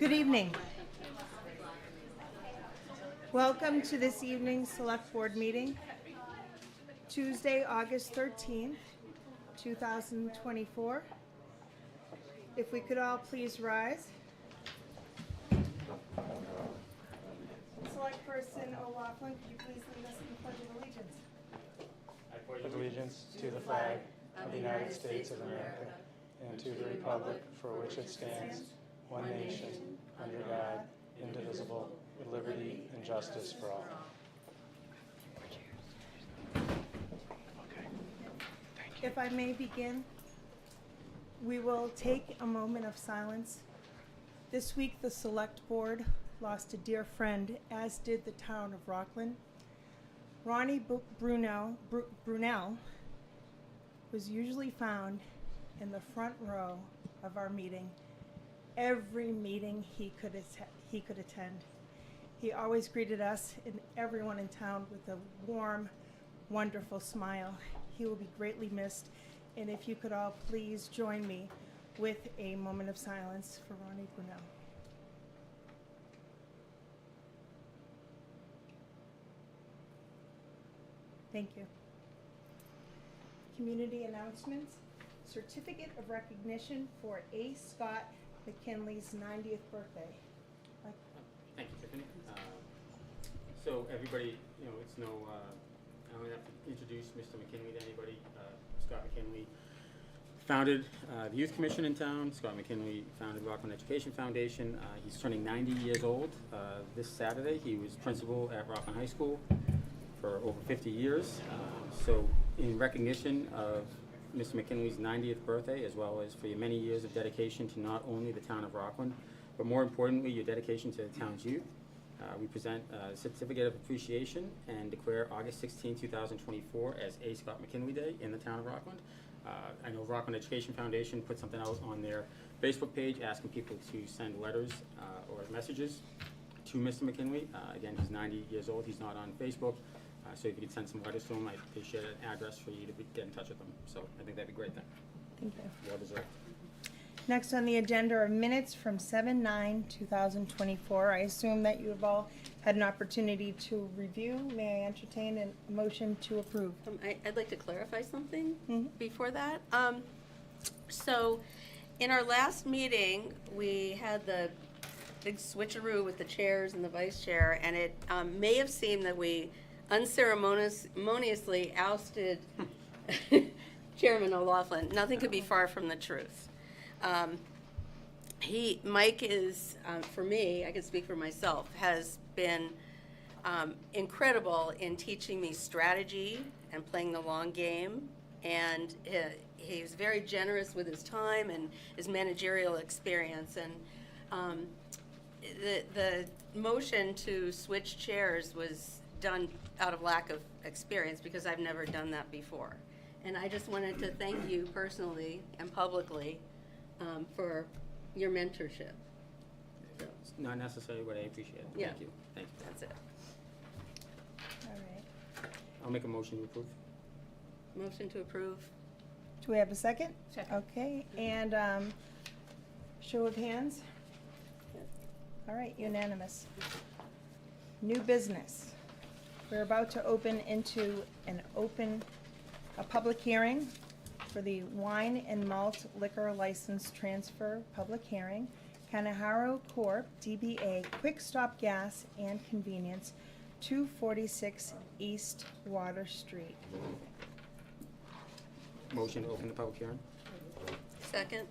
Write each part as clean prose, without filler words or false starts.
Good evening. Welcome to this evening's Select Board meeting, Tuesday, August 13th, 2024. If we could all please rise. Select Person O'Loughlin, could you please lead us in the Pledge of Allegiance? I pledge allegiance to the flag of the United States of America and to the republic for which it stands, one nation, under God, indivisible, with liberty and justice for all. If I may begin, we will take a moment of silence. This week, the Select Board lost a dear friend, as did the town of Rockland. Ronnie Brunel was usually found in the front row of our meeting. Every meeting he could attend. He always greeted us and everyone in town with a warm, wonderful smile. He will be greatly missed, and if you could all please join me with a moment of silence for Ronnie Brunel. Thank you. Community announcements. Certificate of recognition for A. Scott McKinley's 90th birthday. Thank you, Tiffany. So everybody, it's I don't have to introduce Mr. McKinley to anybody. Scott McKinley founded the Youth Commission in town. Scott McKinley founded Rockland Education Foundation. He's turning 90 years old this Saturday. He was principal at Rockland High School for over 50 years. So in recognition of Mr. McKinley's 90th birthday, as well as for your many years of dedication to not only the town of Rockland, but more importantly, your dedication to the town's youth, we present a certificate of appreciation and declare August 16, 2024 as A. Scott McKinley Day in the town of Rockland. I know Rockland Education Foundation put something out on their Facebook page asking people to send letters or messages to Mr. McKinley. Again, he's 90 years old. He's not on Facebook. So if you could send some letters to him, they share an address for you to get in touch with him. So I think that'd be a great thing. Thank you. Well deserved. Next on the agenda are minutes from 7/9/2024. I assume that you have all had an opportunity to review. May I entertain a motion to approve? I'd like to clarify something before that. So in our last meeting, we had the big switcheroo with the chairs and the vice chair, and it may have seemed that we unceremoniously ousted Chairman O'Loughlin. Nothing could be far from the truth. Mike is, for me, I can speak for myself, has been incredible in teaching me strategy and playing the long game, and he's very generous with his time and his managerial experience. And the motion to switch chairs was done out of lack of experience because I've never done that before. And I just wanted to thank you personally and publicly for your mentorship. So, It's not necessary, but I appreciate it. Yeah. Thank you. Thank you. that's it. All right. I'll make a motion to approve. Motion to approve. Do we have a second? Second. Okay, and show of hands? All right, unanimous. New business. We're about to open into a public hearing for the wine and malt liquor license transfer public hearing. Kanaharo Corp., DBA Quick Stop Gas and Convenience, 246 East Water Street. Motion to open the public hearing. Second.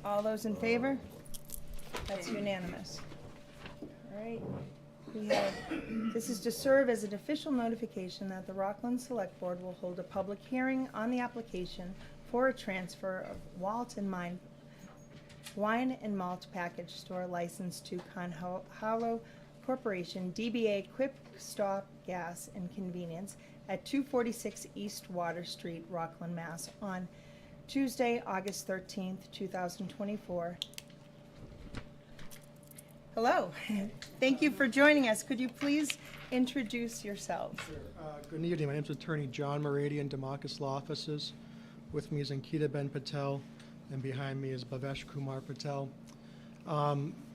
All those in favor? That's unanimous. All right. This is to serve as an official notification that the Rockland Select Board will hold a public hearing on the application for a transfer of wine and malt package store license to Kanaharo Corporation, DBA Quick Stop Gas and Convenience at 246 East Water Street, Rockland, Mass. on Tuesday, August 13th, 2024. Hello. Thank you for joining us. Could you please introduce yourselves? Sure. Good evening. My name is Attorney John Moradian, Democus Law Offices. With me is Ankita Ben Patel, and behind me is Bhavesh Kumar Patel.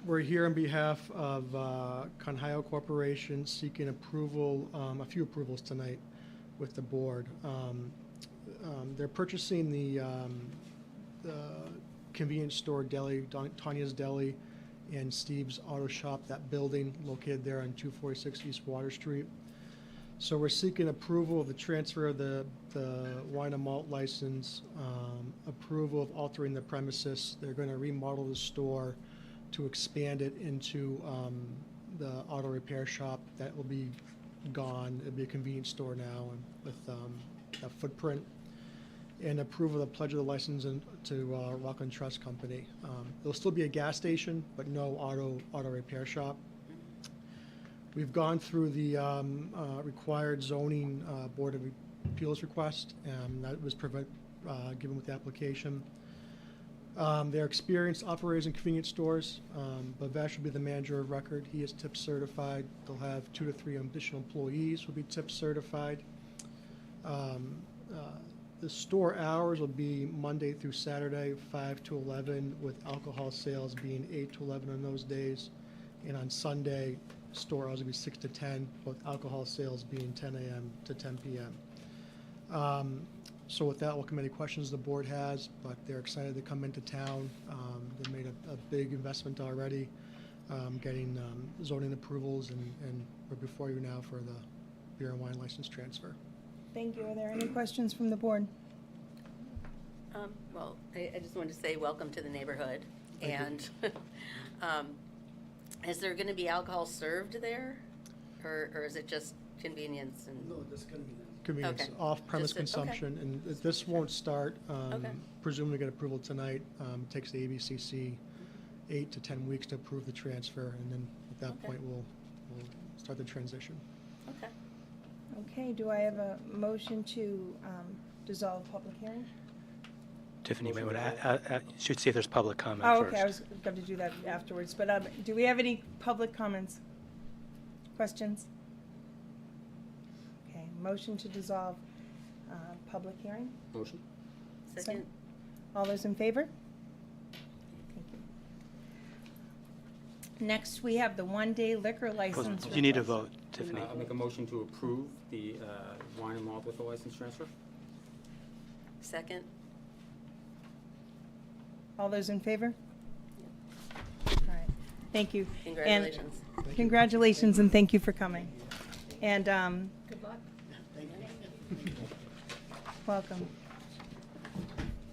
We're here on behalf of Conhio Corporation seeking approval, a few approvals tonight with the board. They're purchasing the convenience store deli, Tanya's Deli, and Steve's Auto Shop, that building located there on 246 East Water Street. So we're seeking approval of the transfer of the wine and malt license, approval of altering the premises. They're going to remodel the store to expand it into the auto repair shop that will be gone. It'll be a convenience store now and with a footprint. And approval of the pledge of the license to Rockland Trust Company. There'll still be a gas station, but no auto repair shop. We've gone through the required zoning Board of Appeals request, and that was given with the application. They're experienced operators in convenience stores. Bhavesh will be the manager of record. He is tip certified. They'll have 2 to 3 additional employees who will be tip certified. The store hours will be Monday through Saturday, 5 to 11, with alcohol sales being 8 to 11 on those days. And on Sunday, store hours will be 6 to 10, with alcohol sales being 10 a.m. to 10 p.m. So with that, welcome any questions the board has, but they're excited to come into town. They made a big investment already, getting zoning approvals, and we're before you now for the beer and wine license transfer. Thank you. Are there any questions from the board? Well, I just wanted to say welcome to the neighborhood. Thank you. And is there going to be alcohol served there? Or is it just convenience? No, this convenience, Okay. off-premise Just okay. consumption, and this won't start, Okay. presumably get approval tonight. Takes the ABCC 8 to 10 weeks to approve the transfer, and then at that Okay. point, we'll start the transition. Okay. Okay, do I have a motion to dissolve public hearing? Tiffany may want to, should see if there's public comment Oh, first. okay, I was going to do that afterwards, but do we have any public comments? Questions? Okay, motion to dissolve public hearing. Motion? Second? All those in favor? Thank you. Next, we have the one-day liquor license. You need to request. vote, Tiffany. I'll make a motion to approve the wine and malt liquor license transfer. Second? All those in favor? All right, thank you. And Congratulations. congratulations, and thank you for coming. And Good luck. welcome.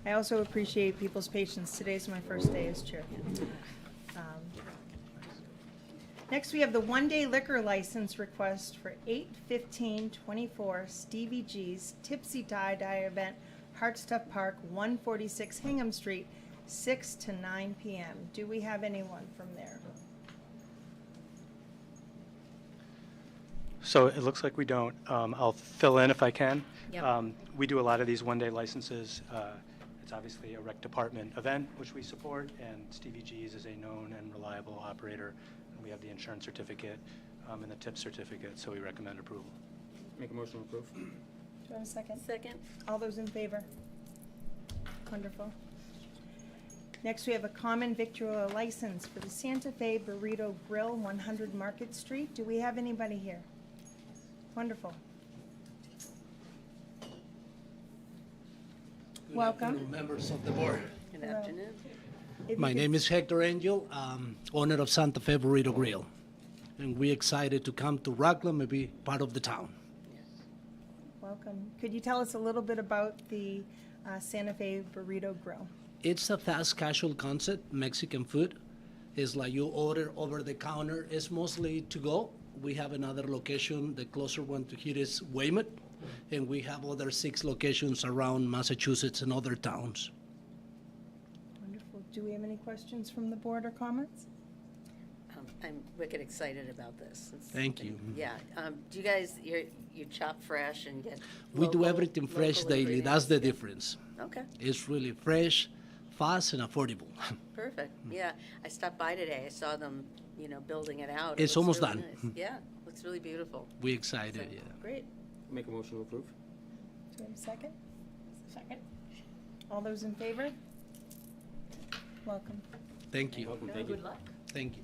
I also appreciate people's patience. Today's my first day as chair. Next, we have the one-day liquor license request for 8/15/24 Stevie G's Tipsy Tie-Dye Event, Hartstuff Park, 146 Hingham Street, 6 to 9 p.m. Do we have anyone from there? So it looks like we don't. I'll fill in if I can. Yep. We do a lot of these one-day licenses. It's obviously a rec department event, which we support, and Stevie G's is a known and reliable operator. And we have the insurance certificate and the tip certificate, so we recommend approval. Make a motion to approve. Do I have a second? Second? All those in favor? Wonderful. Next, we have a common victualler license for the Santa Fe Burrito Grill, 100 Market Street. Do we have anybody here? Wonderful. Welcome. Afternoon, members of the board. Good Hello. afternoon. If you My could- name is Hector Angel, owner of Santa Fe Burrito Grill. And we're excited to come to Rockland and be part of the town. Welcome. Could you tell us a little bit about the Santa Fe Burrito Grill? It's a fast casual concept, Mexican food. It's like you order over the counter. It's mostly to go. We have another location, the closer one to here is Weymouth. And we have other 6 locations around Massachusetts and other towns. Wonderful. Do we have any questions from the board or comments? I'm wicked excited about this. It's Thank something- you. Yeah. Do you guys, you chop fresh and get We do local- everything fresh local daily. That's the ingredients? difference. Okay, It's really fresh, fast, and affordable. perfect. Yeah, I stopped by today. I saw them, building it out. It's looks almost really done. nice. Yeah, looks really beautiful. We're So, excited, yeah. Great. Make a motion to approve. Do we have a second? Second. All those in favor? Welcome. Thank you. Welcome, thank you. Good luck. Thank you.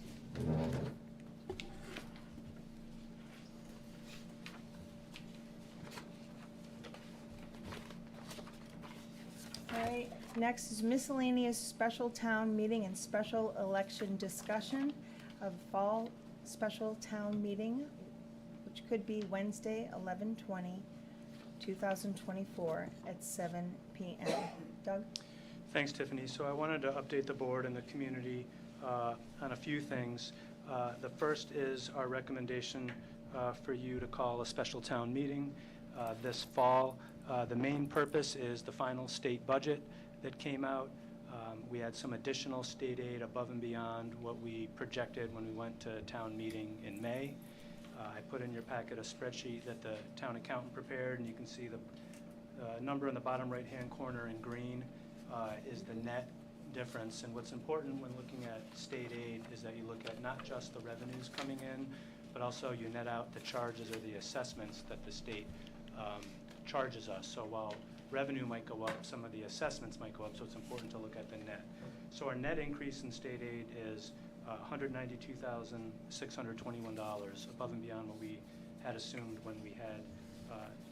All right, next is miscellaneous special town meeting and special election discussion of fall special town meeting, which could be Wednesday, 11/20/2024 at 7 p.m. Doug? Thanks, Tiffany. So I wanted to update the board and the community on a few things. The first is our recommendation for you to call a special town meeting this fall. The main purpose is the final state budget that came out. We had some additional state aid above and beyond what we projected when we went to town meeting in May. I put in your packet a spreadsheet that the town accountant prepared, and you can see the number in the bottom right-hand corner in green is the net difference. And what's important when looking at state aid is that you look at not just the revenues coming in, but also you net out the charges or the assessments that the state charges us. So while revenue might go up, some of the assessments might go up, so it's important to look at the net. So our net increase in state aid is $192,621 above and beyond what we had assumed when we had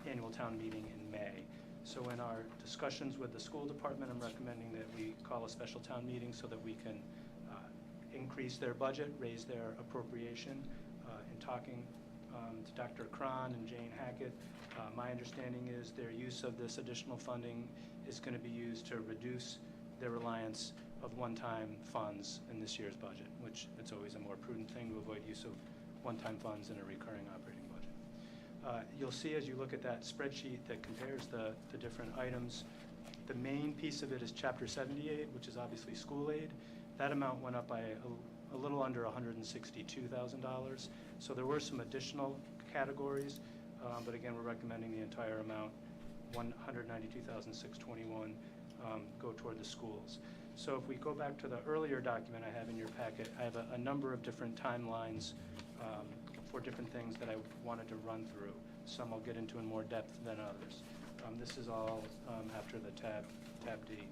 annual town meeting in May. So in our discussions with the school department, I'm recommending that we call a special town meeting so that we can increase their budget, raise their appropriation. In talking to Dr. Cron and Jane Hackett, my understanding is their use of this additional funding is going to be used to reduce their reliance of one-time funds in this year's budget, which it's always a more prudent thing to avoid use of one-time funds in a recurring operating budget. You'll see as you look at that spreadsheet that compares the different items, the main piece of it is Chapter 70 aid, which is obviously school aid. That amount went up by a little under $162,000. So there were some additional categories, but again, we're recommending the entire amount, $192,621, go toward the schools. So if we go back to the earlier document I have in your packet, I have a number of different timelines for different things that I wanted to run through. Some I'll get into in more depth than others. This is all after the tab D.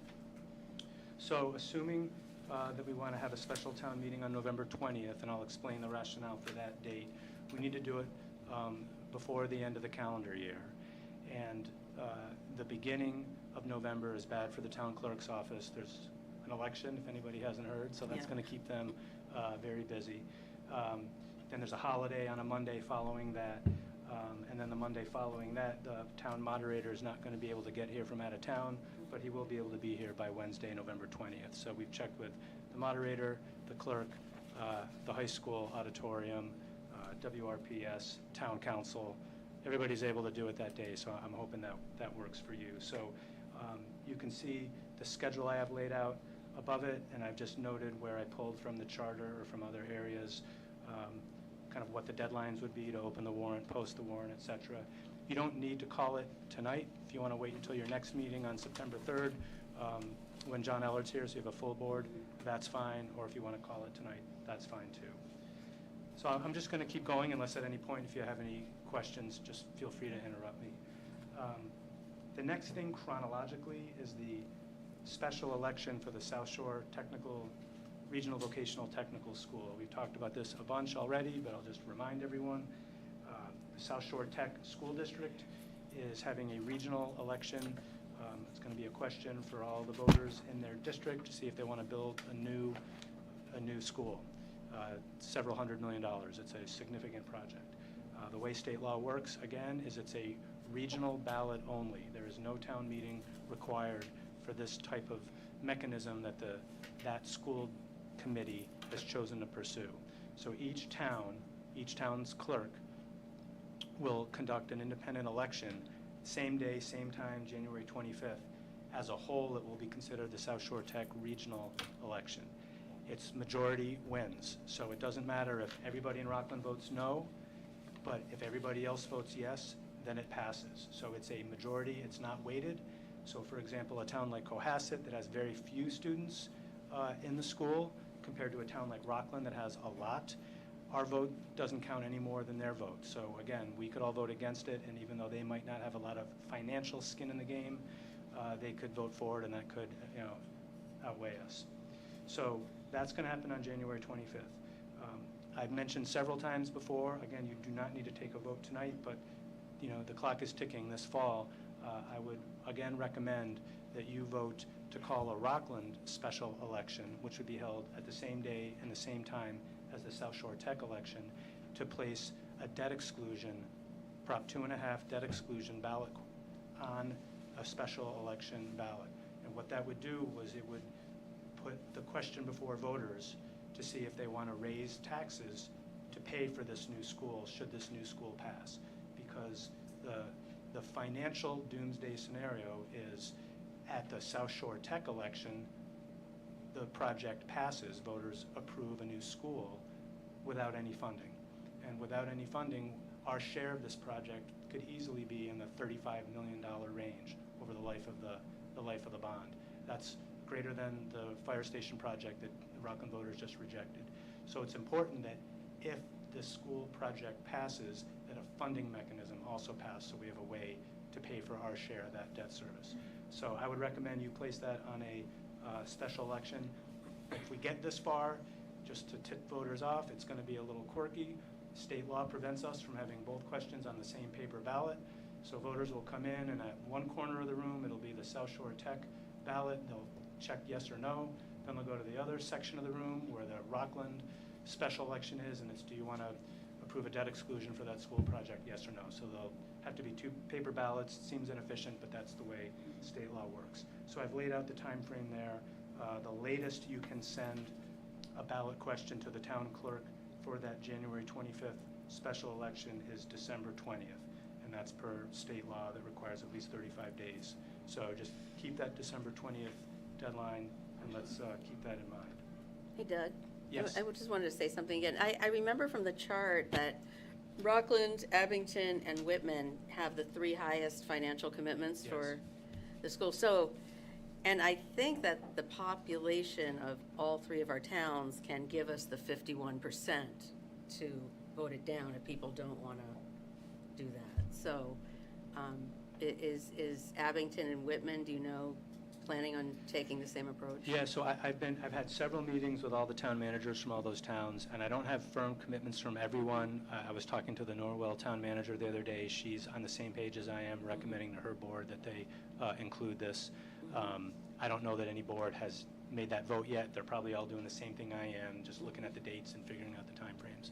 So assuming that we want to have a special town meeting on November 20th, and I'll explain the rationale for that date, we need to do it before the end of the calendar year. And the beginning of November is bad for the town clerk's office. There's an election, if anybody hasn't heard, so that's going to keep them very busy. Then there's a holiday on a Monday following that, and then the Monday following that, the town moderator is not going to be able to get here from out of town, but he will be able to be here by Wednesday, November 20th. So we've checked with the moderator, the clerk, the high school auditorium, WRPS, town council. Everybody's able to do it that day, so I'm hoping that that works for you. So you can see the schedule I have laid out above it, and I've just noted where I pulled from the charter or from other areas, kind of what the deadlines would be to open the warrant, post the warrant, et cetera. You don't need to call it tonight. If you want to wait until your next meeting on September 3rd, when John Ellard's here, so you have a full board, that's fine. Or if you want to call it tonight, that's fine too. So I'm just going to keep going unless at any point, if you have any questions, just feel free to interrupt me. The next thing chronologically is the special election for the South Shore Regional Vocational Technical School. We've talked about this a bunch already, but I'll just remind everyone. The South Shore Tech School District is having a regional election. It's going to be a question for all the voters in their district to see if they want to build a new school. Several $100 million. It's a significant project. The way state law works, again, is it's a regional ballot only. There is no town meeting required for this type of mechanism that that school committee has chosen to pursue. So each town's clerk will conduct an independent election, same day, same time, January 25th. As a whole, it will be considered the South Shore Tech regional election. Its majority wins. So it doesn't matter if everybody in Rockland votes no, but if everybody else votes yes, then it passes. So it's a majority, it's not weighted. So for example, a town like Cohasset that has very few students in the school compared to a town like Rockland that has a lot, our vote doesn't count any more than their vote. So again, we could all vote against it, and even though they might not have a lot of financial skin in the game, they could vote for it, and that could outweigh us. So that's going to happen on January 25th. I've mentioned several times before, again, you do not need to take a vote tonight, but the clock is ticking this fall. I would again recommend that you vote to call a Rockland special election, which would be held at the same day and the same time as the South Shore Tech election, to place a debt exclusion, Prop 2.5 debt exclusion ballot on a special election ballot. And what that would do was it would put the question before voters to see if they want to raise taxes to pay for this new school, should this new school pass. Because the financial doomsday scenario is at the South Shore Tech election, the project passes, voters approve a new school without any funding. And without any funding, our share of this project could easily be in the $35 million range over the life of the bond. That's greater than the fire station project that the Rockland voters just rejected. So it's important that if the school project passes, that a funding mechanism also passes, so we have a way to pay for our share of that debt service. So I would recommend you place that on a special election. If we get this far, just to tip voters off, it's going to be a little quirky. State law prevents us from having both questions on the same paper ballot. So voters will come in, and at one corner of the room, it'll be the South Shore Tech ballot. They'll check yes or no. Then they'll go to the other section of the room where the Rockland special election is, and it's, do you want to approve a debt exclusion for that school project, yes or no? So there'll have to be two paper ballots. It seems inefficient, but that's the way state law works. So I've laid out the time frame there. The latest you can send a ballot question to the town clerk for that January 25th special election is December 20th, and that's per state law that requires at least 35 days. So just keep that December 20th deadline, and let's keep that in mind. Hey, Doug. Yes. I just wanted to say something again. I remember from the chart that Rockland, Abington, and Whitman have the three highest financial commitments Yes. for the school. So, and I think that the population of all three of our towns can give us the 51% to vote it down if people don't want to do that. So, is Abington and Whitman, do you know, planning on taking the same approach? Yeah, so I've had several meetings with all the town managers from all those towns, and I don't have firm commitments from everyone. I was talking to the Norwell town manager the other day. She's on the same page as I am, recommending to her board that they include this. I don't know that any board has made that vote yet. They're probably all doing the same thing I am, just looking at the dates and figuring out the timeframes.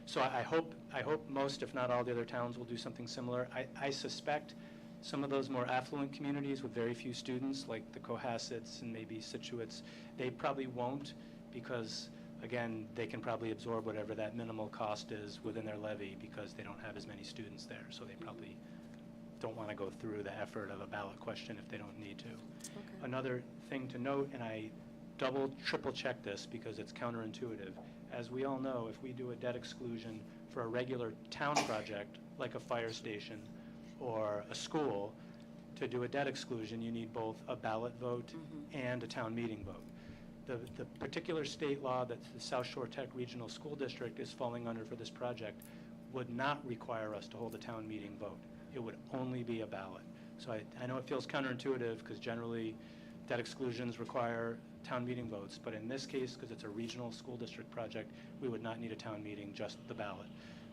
So I hope most, if not all, the other towns will do something similar. I suspect some of those more affluent communities with very few students, like the Cohassets and maybe Scituates, they probably won't, because, again, they can probably absorb whatever that minimal cost is within their levy because they don't have as many students there. So they probably don't want to go through the effort of a ballot question if they don't need to. Okay. Another thing to note, and I triple check this because it's counterintuitive, as we all know, if we do a debt exclusion for a regular town project, like a fire station or a school, to do a debt exclusion, you need both a ballot vote and a town meeting vote. The particular state law that the South Shore Tech Regional School District is falling under for this project would not require us to hold a town meeting vote. It would only be a ballot. So I know it feels counterintuitive because generally debt exclusions require town meeting votes, but in this case, because it's a regional school district project, we would not need a town meeting, just the ballot.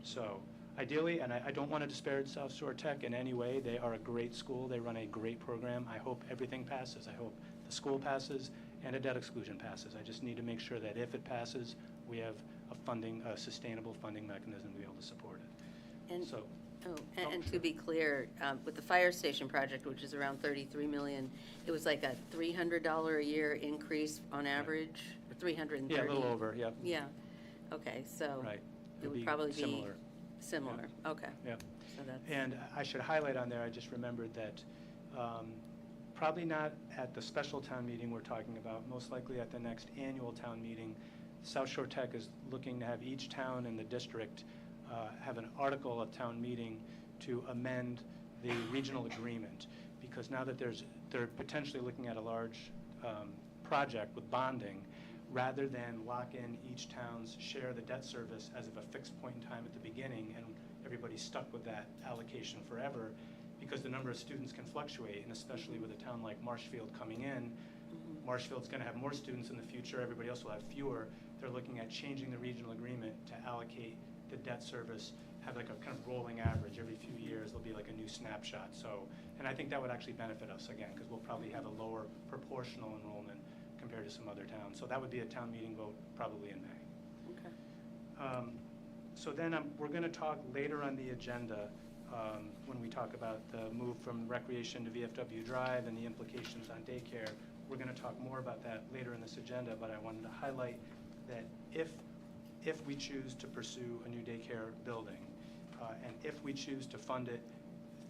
So ideally, and I don't want to disparage South Shore Tech in any way, they are a great school, they run a great program. I hope everything passes. I hope the school passes and a debt exclusion passes. I just need to make sure that if it passes, we have a sustainable funding mechanism to be able to support it. And, So, and to be clear, with the fire station project, which is around $33 million, it was like a $300 a year increase on average, or $330? yeah, a little over, yeah. Yeah, okay, so Right. it It'd would probably be similar. similar, okay. Yeah. So that's, And I should highlight on there, I just remembered that probably not at the special town meeting we're talking about, most likely at the next annual town meeting, South Shore Tech is looking to have each town in the district have an article at town meeting to amend the regional agreement, because now that they're potentially looking at a large project with bonding, rather than lock in each town's share of the debt service as of a fixed point in time at the beginning and everybody's stuck with that allocation forever, because the number of students can fluctuate, and especially with a town like Marshfield coming in, Marshfield's going to have more students in the future, everybody else will have fewer. They're looking at changing the regional agreement to allocate the debt service, have like a kind of rolling average. Every few years there'll be like a new snapshot. So, and I think that would actually benefit us again, because we'll probably have a lower proportional enrollment compared to some other towns. So that would be a town meeting vote probably in May. Okay. So then we're going to talk later on the agenda when we talk about the move from recreation to VFW Drive and the implications on daycare. We're going to talk more about that later in this agenda, but I wanted to highlight that if we choose to pursue a new daycare building, and if we choose to fund it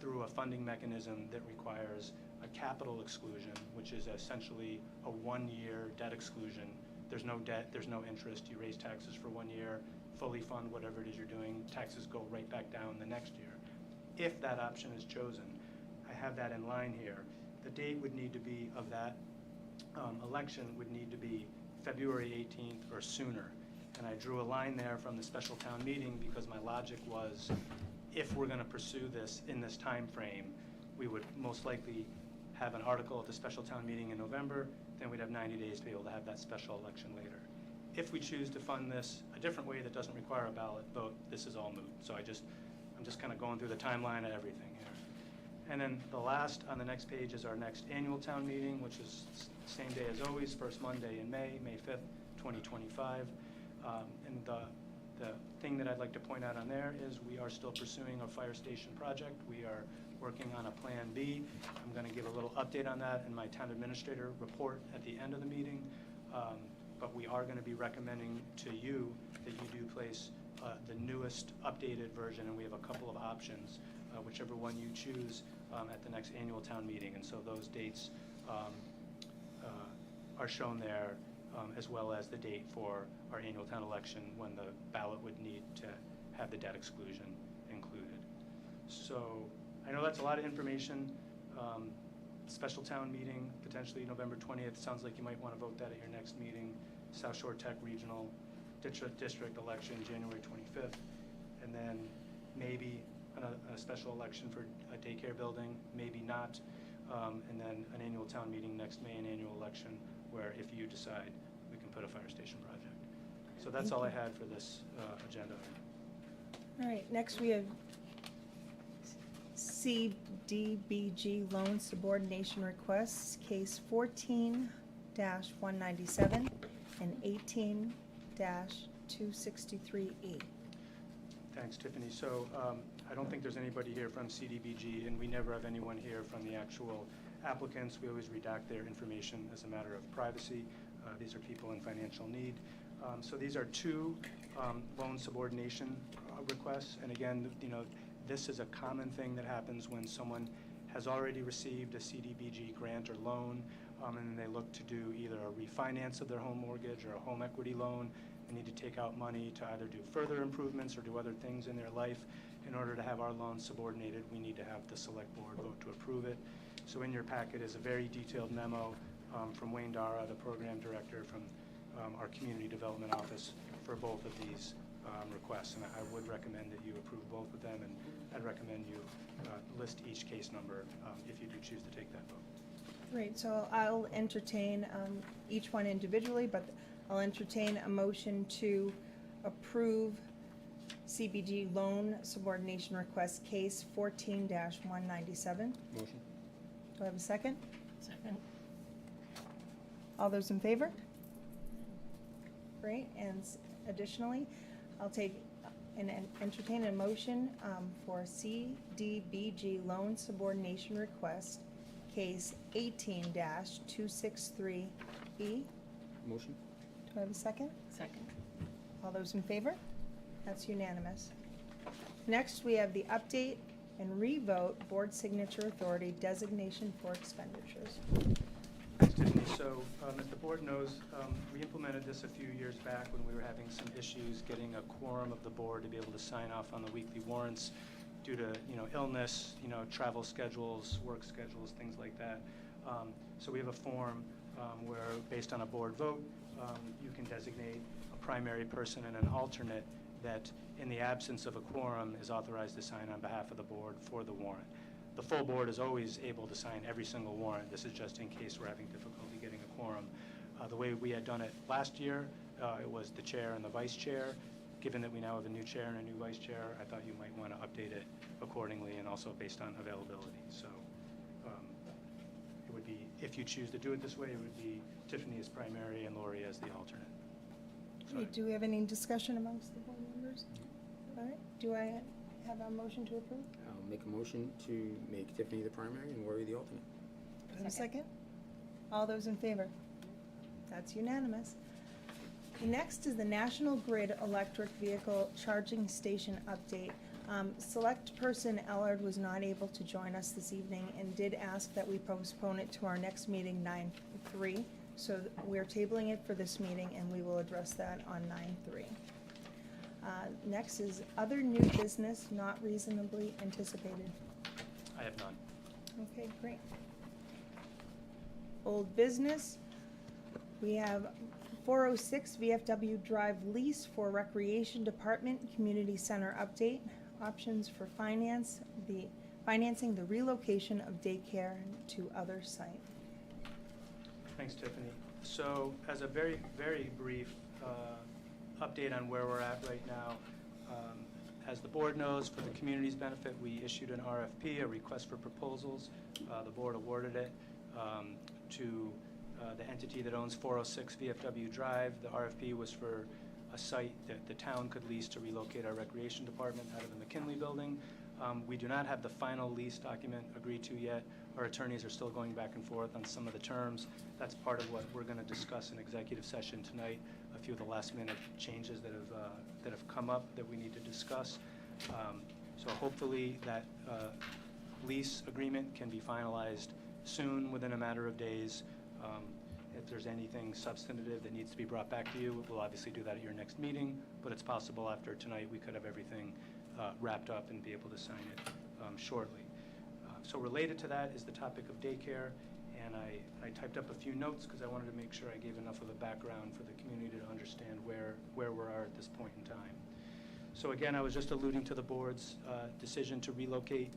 through a funding mechanism that requires a capital exclusion, which is essentially a one-year debt exclusion. There's no debt, there's no interest. You raise taxes for 1 year, fully fund whatever it is you're doing. Taxes go right back down the next year. If that option is chosen, I have that in line here. The date would need to be of that election would need to be February 18th or sooner. And I drew a line there from the special town meeting because my logic was, if we're going to pursue this in this time frame, we would most likely have an article at the special town meeting in November, then we'd have 90 days to be able to have that special election later. If we choose to fund this a different way that doesn't require a ballot vote, this is all moot. So I'm just kind of going through the timeline of everything here. And then the last on the next page is our next annual town meeting, which is same day as always, first Monday in May 5th, 2025. And the thing that I'd like to point out on there is we are still pursuing a fire station project. We are working on a Plan B. I'm going to give a little update on that in my town administrator report at the end of the meeting. But we are going to be recommending to you that you do place the newest updated version, and we have a couple of options, whichever one you choose at the next annual town meeting. And so those dates are shown there, as well as the date for our annual town election when the ballot would need to have the debt exclusion included. So I know that's a lot of information. Special town meeting, potentially November 20th. Sounds like you might want to vote that at your next meeting. South Shore Tech Regional District election, January 25th. And then maybe a special election for a daycare building, maybe not. And then an annual town meeting next May, an annual election, where if you decide, we can put a fire station project. So that's all I had for this agenda. All right, next we have CDBG loan subordination requests, case 14-197 and 18-263E. Thanks, Tiffany. So I don't think there's anybody here from CDBG, and we never have anyone here from the actual applicants. We always redact their information as a matter of privacy. These are people in financial need. So these are two loan subordination requests. And again, this is a common thing that happens when someone has already received a CDBG grant or loan, and then they look to do either a refinance of their home mortgage or a home equity loan. They need to take out money to either do further improvements or do other things in their life. In order to have our loan subordinated, we need to have the select board vote to approve it. So in your packet is a very detailed memo from Wayne Dara, the program director from our community development office, for both of these requests. And I would recommend that you approve both of them, and I'd recommend you list each case number if you do choose to take that vote. Great, so I'll entertain each one individually, but I'll entertain a motion to approve CBG loan subordination request case 14-197. Motion. Do I have a second? Second. All those in favor? Great, and additionally, I'll take and entertain a motion for CDBG loan subordination request, case 18-263E. Motion. Do I have a second? Second. All those in favor? That's unanimous. Next, we have the update and revote board signature authority designation for expenditures. Thanks, Tiffany. So as the board knows, we implemented this a few years back when we were having some issues getting a quorum of the board to be able to sign off on the weekly warrants due to illness, travel schedules, work schedules, things like that. So we have a form where, based on a board vote, you can designate a primary person and an alternate that, in the absence of a quorum, is authorized to sign on behalf of the board for the warrant. The full board is always able to sign every single warrant. This is just in case we're having difficulty getting a quorum. The way we had done it last year, it was the chair and the vice chair. Given that we now have a new chair and a new vice chair, I thought you might want to update it accordingly and also based on availability. So it would be, if you choose to do it this way, it would be Tiffany as primary and Lori as the alternate. Okay, do we have any discussion amongst the board members? All right, do I have a motion to approve? I'll make a motion to make Tiffany the primary and Lori the alternate. Do I have a second? All those in favor? That's unanimous. Next is the National Grid Electric Vehicle Charging Station update. Select person Ellard was not able to join us this evening and did ask that we postpone it to our next meeting, 9/3. So we're tabling it for this meeting, and we will address that on 9/3. Next is other new business not reasonably anticipated. I have none. Okay, great. Old business, we have 406 VFW Drive lease for Recreation Department Community Center update, options for financing the relocation of daycare to other site. Thanks, Tiffany. So as a very, very brief update on where we're at right now, as the board knows, for the community's benefit, we issued an RFP, a request for proposals. The board awarded it to the entity that owns 406 VFW Drive. The RFP was for a site that the town could lease to relocate our recreation department out of the McKinley building. We do not have the final lease document agreed to yet. Our attorneys are still going back and forth on some of the terms. That's part of what we're going to discuss in executive session tonight, a few of the last minute changes that have come up that we need to discuss. So hopefully that lease agreement can be finalized soon, within a matter of days. If there's anything substantive that needs to be brought back to you, we'll obviously do that at your next meeting, but it's possible after tonight we could have everything wrapped up and be able to sign it shortly. So related to that is the topic of daycare, and I typed up a few notes because I wanted to make sure I gave enough of a background for the community to understand where we are at this point in time. So again, I was just alluding to the board's decision to relocate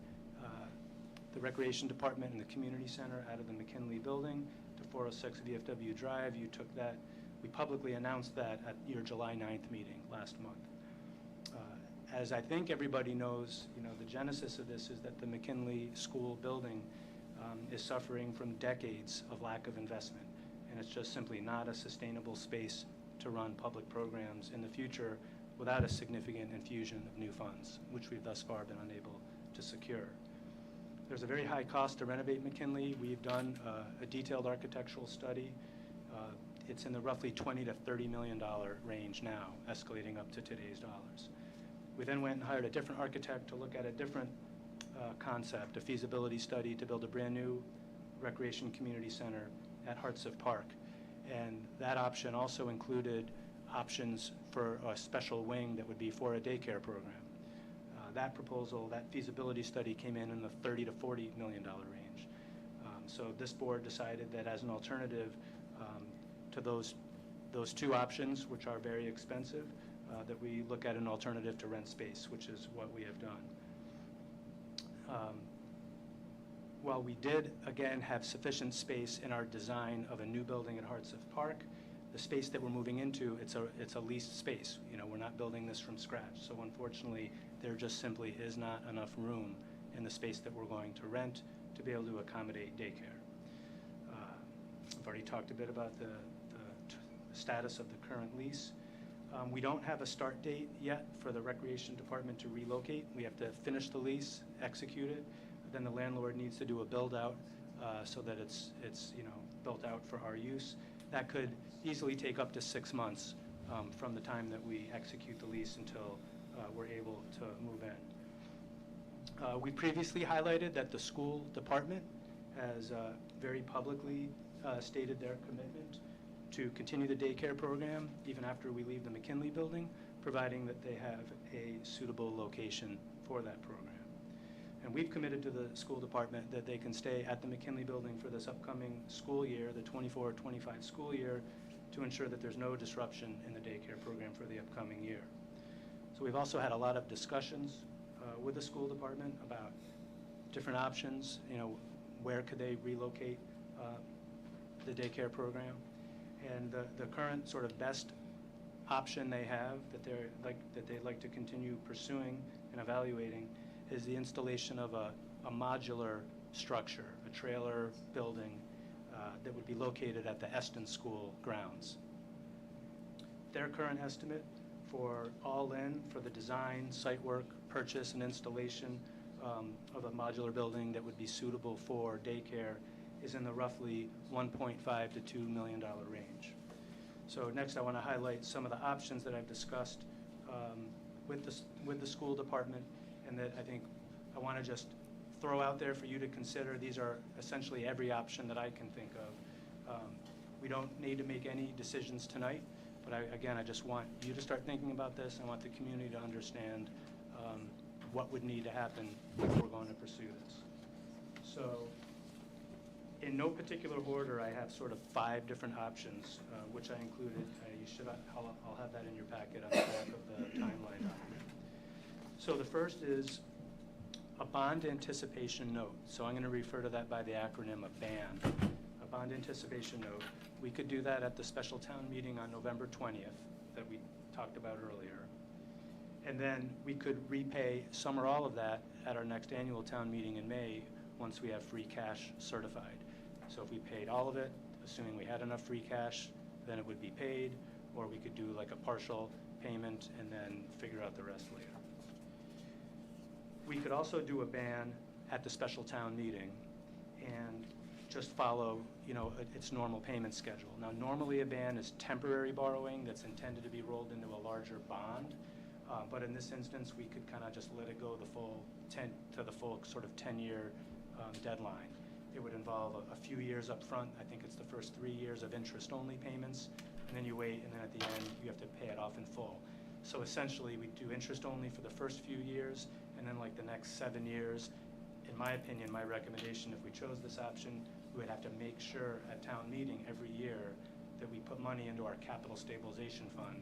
the recreation department and the community center out of the McKinley building to 406 VFW Drive. You took that, we publicly announced that at your July 9th meeting last month. As I think everybody knows, the genesis of this is that the McKinley school building is suffering from decades of lack of investment, and it's just simply not a sustainable space to run public programs in the future without a significant infusion of new funds, which we've thus far been unable to secure. There's a very high cost to renovate McKinley. We've done a detailed architectural study. It's in the roughly $20 to $30 million range now, escalating up to today's dollars. We then went and hired a different architect to look at a different concept, a feasibility study to build a brand new recreation community center at Hartsuff Park. And that option also included options for a special wing that would be for a daycare program. That proposal, that feasibility study came in the $30 to $40 million range. So this board decided that as an alternative to those two options, which are very expensive, that we look at an alternative to rent space, which is what we have done. While we did, again, have sufficient space in our design of a new building at Hartsuff Park, the space that we're moving into, it's a leased space. We're not building this from scratch. So unfortunately, there just simply is not enough room in the space that we're going to rent to be able to accommodate daycare. I've already talked a bit about the status of the current lease. We don't have a start date yet for the recreation department to relocate. We have to finish the lease, execute it, then the landlord needs to do a build out so that it's built out for our use. That could easily take up to 6 months from the time that we execute the lease until we're able to move in. We previously highlighted that the school department has very publicly stated their commitment to continue the daycare program even after we leave the McKinley building, providing that they have a suitable location for that program. And we've committed to the school department that they can stay at the McKinley building for this upcoming school year, the 24-25 school year, to ensure that there's no disruption in the daycare program for the upcoming year. So we've also had a lot of discussions with the school department about different options, where could they relocate the daycare program. And the current sort of best option they have that they'd like to continue pursuing and evaluating is the installation of a modular structure, a trailer building that would be located at the Eston School grounds. Their current estimate for all in for the design, site work, purchase, and installation of a modular building that would be suitable for daycare is in the roughly $1.5 to $2 million range. So next I want to highlight some of the options that I've discussed with the school department, and that I think I want to just throw out there for you to consider. These are essentially every option that I can think of. We don't need to make any decisions tonight, but again, I just want you to start thinking about this. I want the community to understand what would need to happen if we're going to pursue this. So in no particular order, I have sort of 5 different options, which I included. I'll have that in your packet on the back of the timeline document. So the first is a bond anticipation note. So I'm going to refer to that by the acronym of BAN, a bond anticipation note. We could do that at the special town meeting on November 20th that we talked about earlier. And then we could repay some or all of that at our next annual town meeting in May once we have free cash certified. So if we paid all of it, assuming we had enough free cash, then it would be paid, or we could do like a partial payment and then figure out the rest later. We could also do a ban at the special town meeting and just follow, its normal payment schedule. Now, normally a ban is temporary borrowing that's intended to be rolled into a larger bond, but in this instance, we could kind of just let it go the full sort of 10-year deadline. It would involve a few years up front. I think it's the first 3 years of interest-only payments, and then you wait, and then at the end, you have to pay it off in full. So essentially, we do interest-only for the first few years, and then like the next 7 years. In my opinion, my recommendation, if we chose this option, we would have to make sure at town meeting every year that we put money into our capital stabilization fund,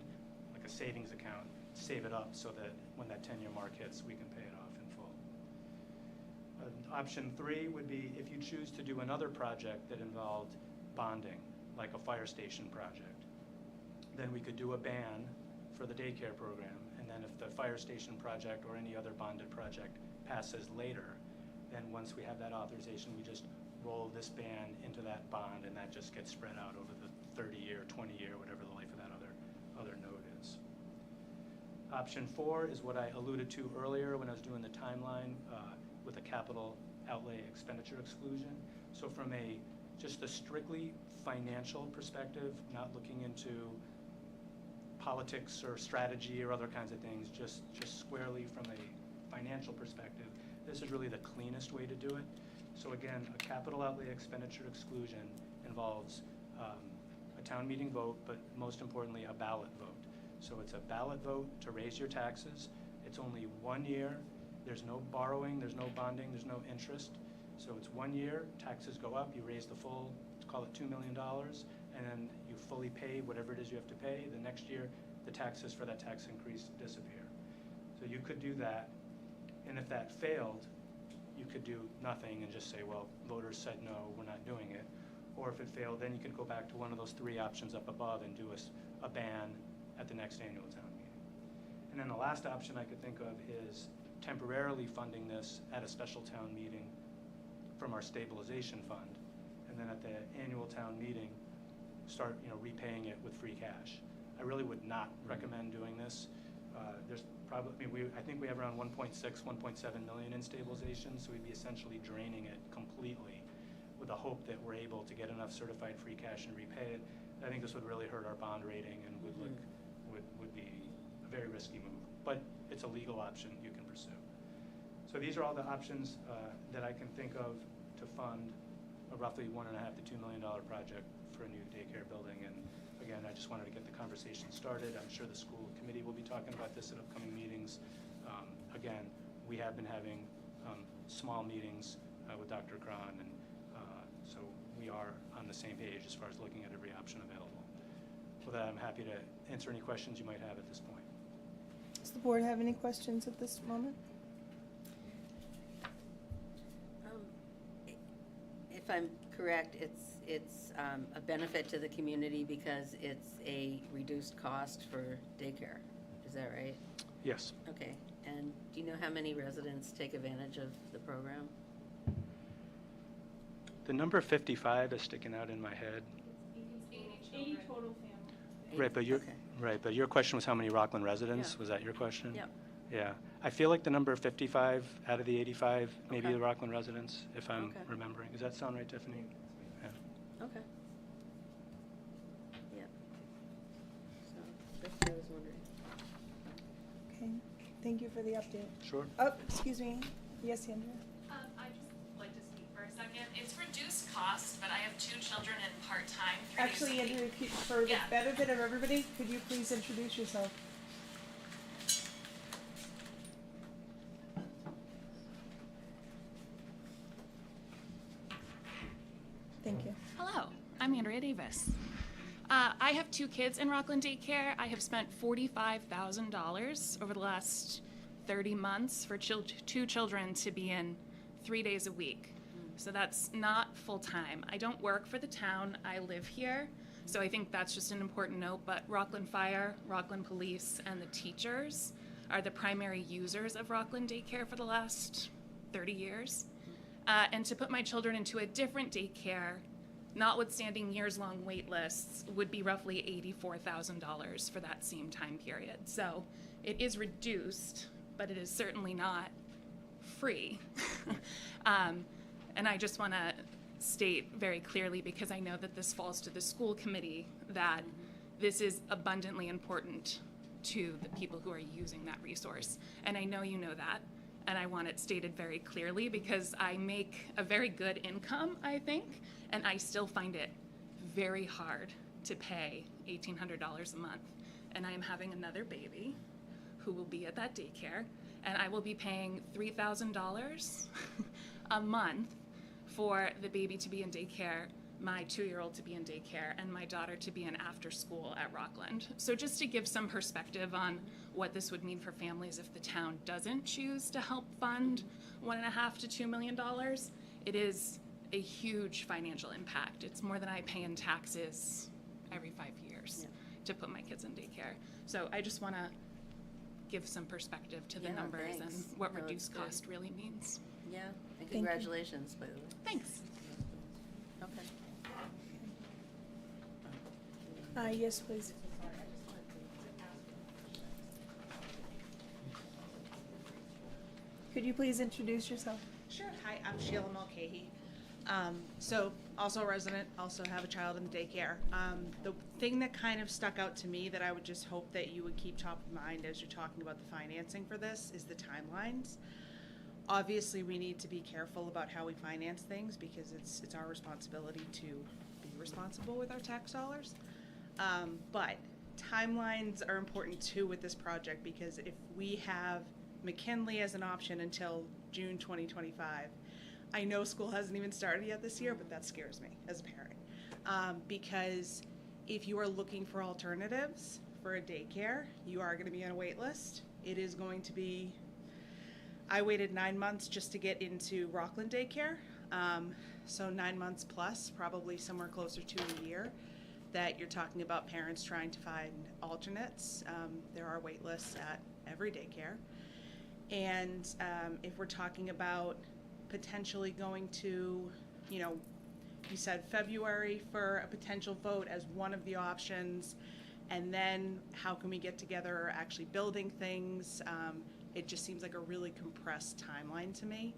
like a savings account, save it up so that when that 10-year mark hits, we can pay it off in full. Option 3 would be if you choose to do another project that involved bonding, like a fire station project, then we could do a ban for the daycare program. And then if the fire station project or any other bonded project passes later, then once we have that authorization, we just roll this ban into that bond, and that just gets spread out over the 30-year, 20-year, whatever the life of that other note is. Option 4 is what I alluded to earlier when I was doing the timeline with a capital outlay expenditure exclusion. So from just a strictly financial perspective, not looking into politics or strategy or other kinds of things, just squarely from a financial perspective, this is really the cleanest way to do it. So again, a capital outlay expenditure exclusion involves a town meeting vote, but most importantly, a ballot vote. So it's a ballot vote to raise your taxes. It's only 1 year. There's no borrowing, there's no bonding, there's no interest. So it's 1 year, taxes go up, you raise the full, let's call it $2 million, and then you fully pay whatever it is you have to pay. The next year, the taxes for that tax increase disappear. So you could do that, and if that failed, you could do nothing and just say, well, voters said no, we're not doing it. Or if it failed, then you could go back to one of those 3 options up above and do a ban at the next annual town meeting. And then the last option I could think of is temporarily funding this at a special town meeting from our stabilization fund, and then at the annual town meeting, start repaying it with free cash. I really would not recommend doing this. There's probably, I think we have around 1.6, 1.7 million in stabilization, so we'd be essentially draining it completely with the hope that we're able to get enough certified free cash and repay it. I think this would really hurt our bond rating and would be a very risky move. But it's a legal option you can pursue. So these are all the options that I can think of to fund a roughly $1.5 to $2 million project for a new daycare building. And again, I just wanted to get the conversation started. I'm sure the school committee will be talking about this at upcoming meetings. Again, we have been having small meetings with Dr. Cron, and so we are on the same page as far as looking at every option available. With that, I'm happy to answer any questions you might have at this point. Does the board have any questions at this moment? If I'm correct, it's a benefit to the community because it's a reduced cost for daycare. Is that right? Yes. Okay. And do you know how many residents take advantage of the program? The number 55 is sticking out in my head. 80 total families. Right, but Okay. but your question was how many Rockland residents? Yeah. Was that your question? Yep. Yeah. I feel like the number 55 out of the 85 may be Okay. the Rockland residents, if I'm Okay. remembering. Does that sound right, Tiffany? Yeah. Okay. Yeah. So that's what I was wondering. Okay, thank you for the update. Sure. Oh, excuse me. Yes, Andrea? I'd just like to speak for a second. It's reduced costs, but I have 2 children and part-time. 3 days Actually, a week. Andrea, for the Yeah. benefit of everybody, could you please introduce yourself? Thank you. Hello, I'm Andrea Davis. I have 2 kids in Rockland Daycare. I have spent $45,000 over the last 30 months for 2 children to be in 3 days a week. So that's not full-time. I don't work for the town. I live here. So I think that's just an important note. But Rockland Fire, Rockland Police, and the teachers are the primary users of Rockland Daycare for the last 30 years. And to put my children into a different daycare, notwithstanding years-long wait lists, would be roughly $84,000 for that same time period. So it is reduced, but it is certainly not free. And I just want to state very clearly, because I know that this falls to the school committee, that this is abundantly important to the people who are using that resource. And I know you know that. And I want it stated very clearly because I make a very good income, I think, and I still find it very hard to pay $1,800 a month. And I am having another baby who will be at that daycare, and I will be paying $3,000 a month for the baby to be in daycare, my 2-year-old to be in daycare, and my daughter to be in after school at Rockland. So just to give some perspective on what this would mean for families if the town doesn't choose to help fund $1.5 to $2 million, it is a huge financial impact. It's more than I pay in taxes every 5 years to put my kids in daycare. So I just want to give some perspective to the Yeah, numbers thanks. and what No, it's reduced good. cost really means. Yeah, and you. congratulations, by the way. Thanks. Okay. Yes, please. Could you please introduce yourself? Sure. Hi, I'm Sheila Mulcahy. So also a resident, also have a child in the daycare. The thing that kind of stuck out to me that I would just hope that you would keep top of mind as you're talking about the financing for this is the timelines. Obviously, we need to be careful about how we finance things because it's our responsibility to be responsible with our tax dollars. But timelines are important too with this project because if we have McKinley as an option until June 2025, I know school hasn't even started yet this year, but that scares me as a parent. Because if you are looking for alternatives for a daycare, you are going to be on a wait list. It is going to be, I waited 9 months just to get into Rockland Daycare. So 9 months plus, probably somewhere closer to a year, that you're talking about parents trying to find alternates. There are wait lists at every daycare. And if we're talking about potentially going to, you said February for a potential vote as one of the options, and then how can we get together actually building things? It just seems like a really compressed timeline to me.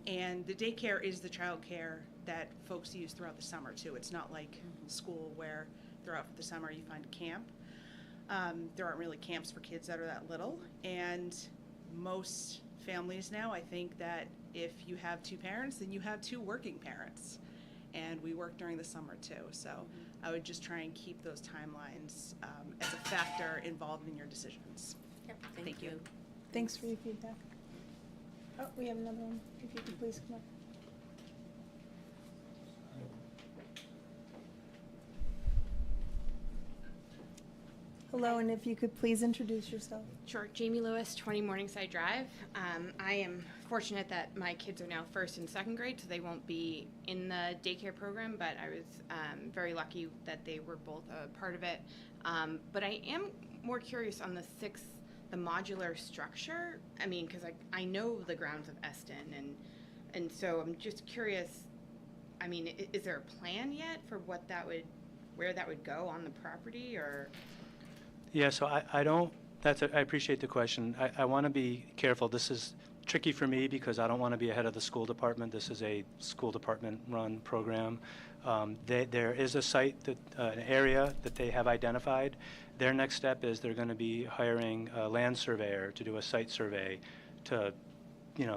And the daycare is the childcare that folks use throughout the summer too. It's not like school where throughout the summer you find a camp. There aren't really camps for kids that are that little. And most families now, I think that if you have 2 parents, then you have 2 working parents. And we work during the summer too. So I would just try and keep those timelines as a factor involved in your decisions. Yep, Thank you. Thanks for your feedback. Oh, we have another one. If you could please come up. Hello, and if you could please introduce yourself. Sure. Jamie Lewis, 20 Morningside Drive. I am fortunate that my kids are now first and second grade, so they won't be in the daycare program, but I was very lucky that they were both a part of it. But I am more curious on the modular structure. I mean, because I know the grounds of Eston, and so I'm just curious, I mean, is there a plan yet for where that would go on the property, or? Yeah, so I don't, I appreciate the question. I want to be careful. This is tricky for me because I don't want to be ahead of the school department. This is a school department-run program. There is a site, an area that they have identified. Their next step is they're going to be hiring a land surveyor to do a site survey to,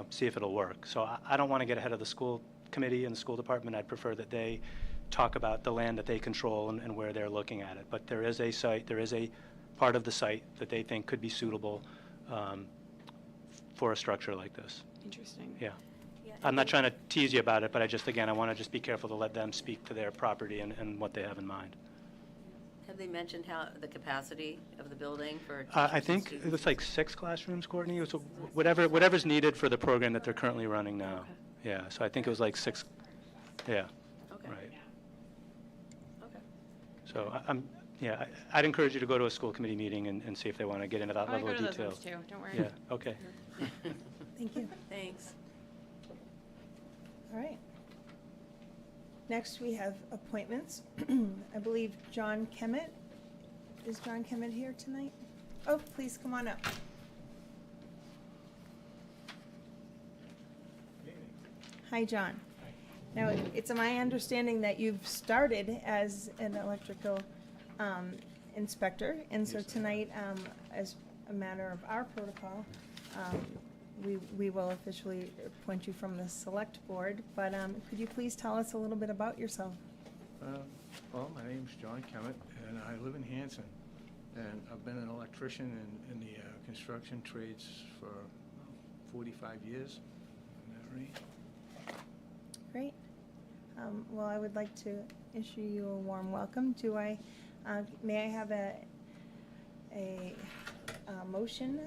see if it'll work. So I don't want to get ahead of the school committee and the school department. I'd prefer that they talk about the land that they control and where they're looking at it. But there is a site, there is a part of the site that they think could be suitable for a structure like this. Interesting. Yeah. Yeah, I'm not trying to tease you about it, but I want to just be careful to let them speak to their property and what they have in mind. Have they mentioned how the capacity of the building for teachers I and think it students? was like 6 classrooms, Courtney. So whatever's needed for the program that they're currently running now. Yeah. So I think it was like 6. Yeah. Okay. Right. Okay. So I'd encourage you to go to a school committee meeting and see if they want to get into that I level go of to those detail. ones too. Don't worry. Yeah. Okay. Thank you. Thanks. All right. Next, we have appointments. I believe John Kemet. Is John Kemet here tonight? Oh, please come on up. Hi, John. Now, it's my understanding that you've started as an electrical inspector, and so tonight, as a matter of our protocol, we will officially appoint you from the select board, but could you please tell us a little bit about yourself? Well, my name's John Kemet, and I live in Hanson, and I've been an electrician in the construction trades for 45 years. Isn't that right? Great. Well, I would like to issue you a warm welcome. May I have a motion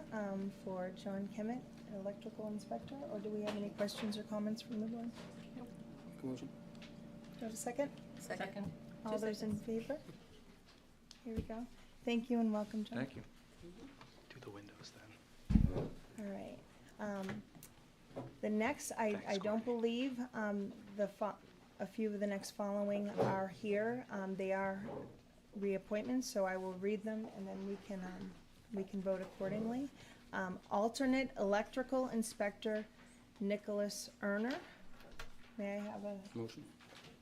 for John Kemet, electrical inspector, or do we have any questions or comments from the board? Motion. Do you have a second? Second. All those in favor? Here we go. Thank you and welcome, John. Thank you. Do the windows then. All right. The next, I Thanks, don't Courtney. believe a few of the next following are here. They are reappointments, so I will read them and then we can vote accordingly. Alternate electrical inspector Nicholas Erner. May I have a Motion.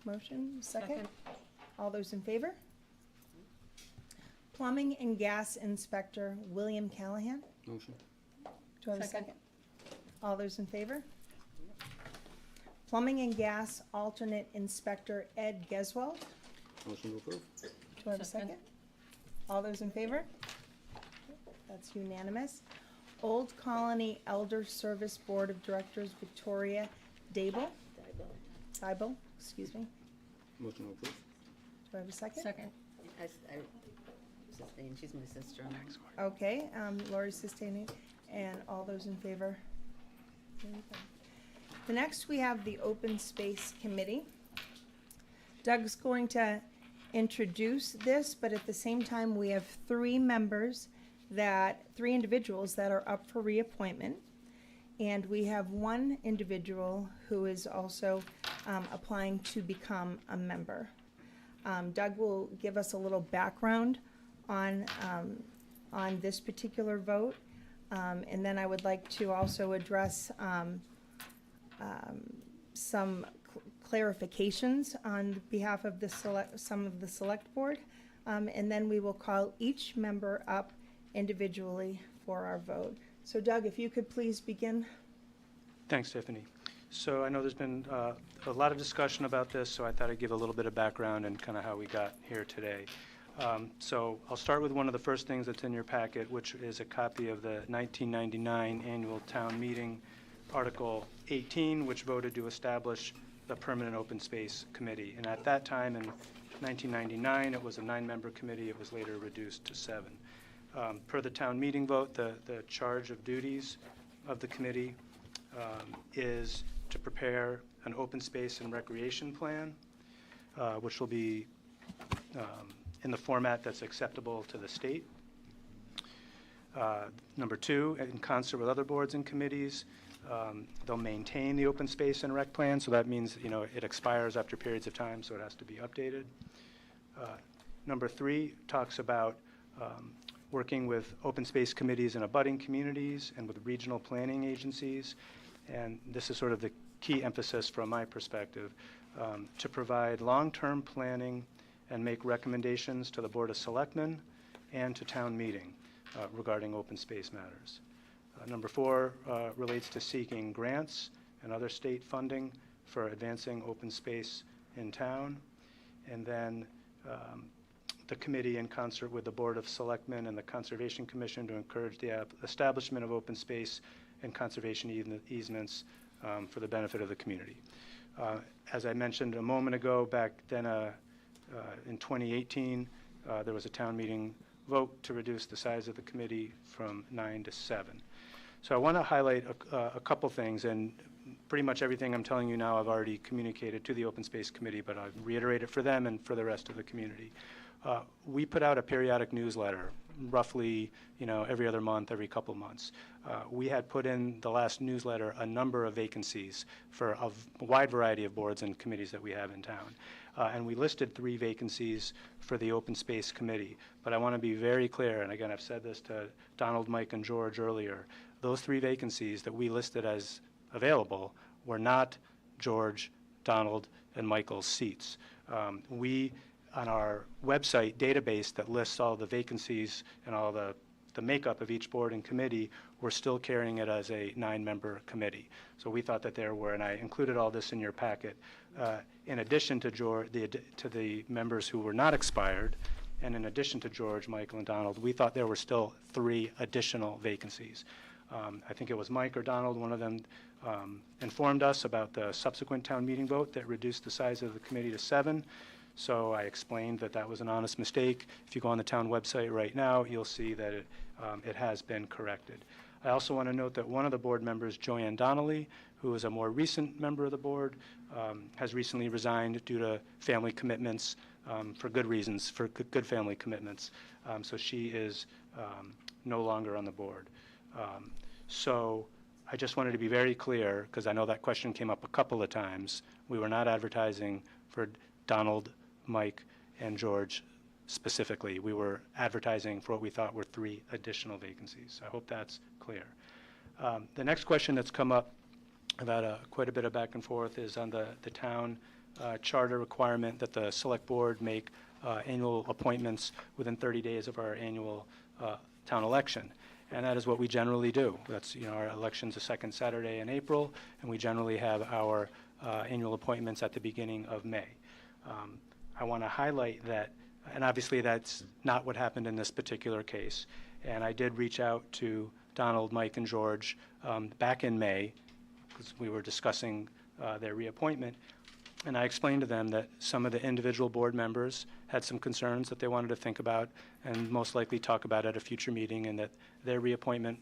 motion? Second? All those in favor? Plumbing and gas inspector William Callahan. Motion. Do I have a second? All those in favor? Plumbing and gas alternate inspector Ed Geswell. Motion to approve. Do I have a second? All those in favor? That's unanimous. Old Colony Elder Service Board of Directors Victoria Dable. Dybel, excuse me. Motion to approve. Do I have a second? I sustain, she's my sister. Okay, Lori sustaining, and all those in favor? There we go. The next, we have the Open Space Committee. Doug's going to introduce this, but at the same time, we have three individuals that are up for reappointment. And we have one individual who is also applying to become a member. Doug will give us a little background on this particular vote. And then I would like to also address some clarifications on behalf of some of the select board. And then we will call each member up individually for our vote. So Doug, if you could please begin. Thanks, Tiffany. So I know there's been a lot of discussion about this, so I thought I'd give a little bit of background and kind of how we got here today. So I'll start with one of the first things that's in your packet, which is a copy of the 1999 Annual Town Meeting, Article 18, which voted to establish the Permanent Open Space Committee. And at that time, in 1999, it was a 9-member committee. It was later reduced to 7. Per the town meeting vote, the charge of duties of the committee is to prepare an open space and recreation plan, which will be in the format that's acceptable to the state. Number 2, in concert with other boards and committees, they'll maintain the open space and rec plan, so that means, it expires after periods of time, so it has to be updated. Number 3 talks about working with open space committees in abutting communities and with regional planning agencies, and this is sort of the key emphasis from my perspective, to provide long-term planning and make recommendations to the Board of Selectmen and to town meeting regarding open space matters. Number 4 relates to seeking grants and other state funding for advancing open space in town. And then the committee, in concert with the Board of Selectmen and the Conservation Commission, to encourage the establishment of open space and conservation easements for the benefit of the community. As I mentioned a moment ago, back then in 2018, there was a town meeting vote to reduce the size of the committee from 9 to 7. So I want to highlight a couple things, and pretty much everything I'm telling you now I've already communicated to the Open Space Committee, but I'll reiterate it for them and for the rest of the community. We put out a periodic newsletter, roughly, every other month, every couple months. We had put in the last newsletter a number of vacancies for a wide variety of boards and committees that we have in town. And we listed 3 vacancies for the Open Space Committee. But I want to be very clear, and again, I've said this to Donald, Mike, and George earlier, those 3 vacancies that we listed as available were not George, Donald, and Michael's seats. We, on our website database that lists all the vacancies and all the makeup of each board and committee, we're still carrying it as a 9-member committee. So we thought that there were, and I included all this in your packet, in addition to the members who were not expired, and in addition to George, Michael, and Donald, we thought there were still 3 additional vacancies. I think it was Mike or Donald, one of them informed us about the subsequent town meeting vote that reduced the size of the committee to 7. So I explained that that was an honest mistake. If you go on the town website right now, you'll see that it has been corrected. I also want to note that one of the board members, Joanne Donnelly, who is a more recent member of the board, has recently resigned due to family commitments, for good reasons, for good family commitments. So she is no longer on the board. So I just wanted to be very clear, because I know that question came up a couple of times. We were not advertising for Donald, Mike, and George specifically. We were advertising for what we thought were 3 additional vacancies. I hope that's clear. The next question that's come up, I've had quite a bit of back and forth, is on the town charter requirement that the select board make annual appointments within 30 days of our annual town election. And that is what we generally do. That's, our election's the 2nd Saturday in April, and we generally have our annual appointments at the beginning of May. I want to highlight that, and obviously that's not what happened in this particular case. And I did reach out to Donald, Mike, and George back in May, because we were discussing their reappointment. And I explained to them that some of the individual board members had some concerns that they wanted to think about and most likely talk about at a future meeting, and that their reappointment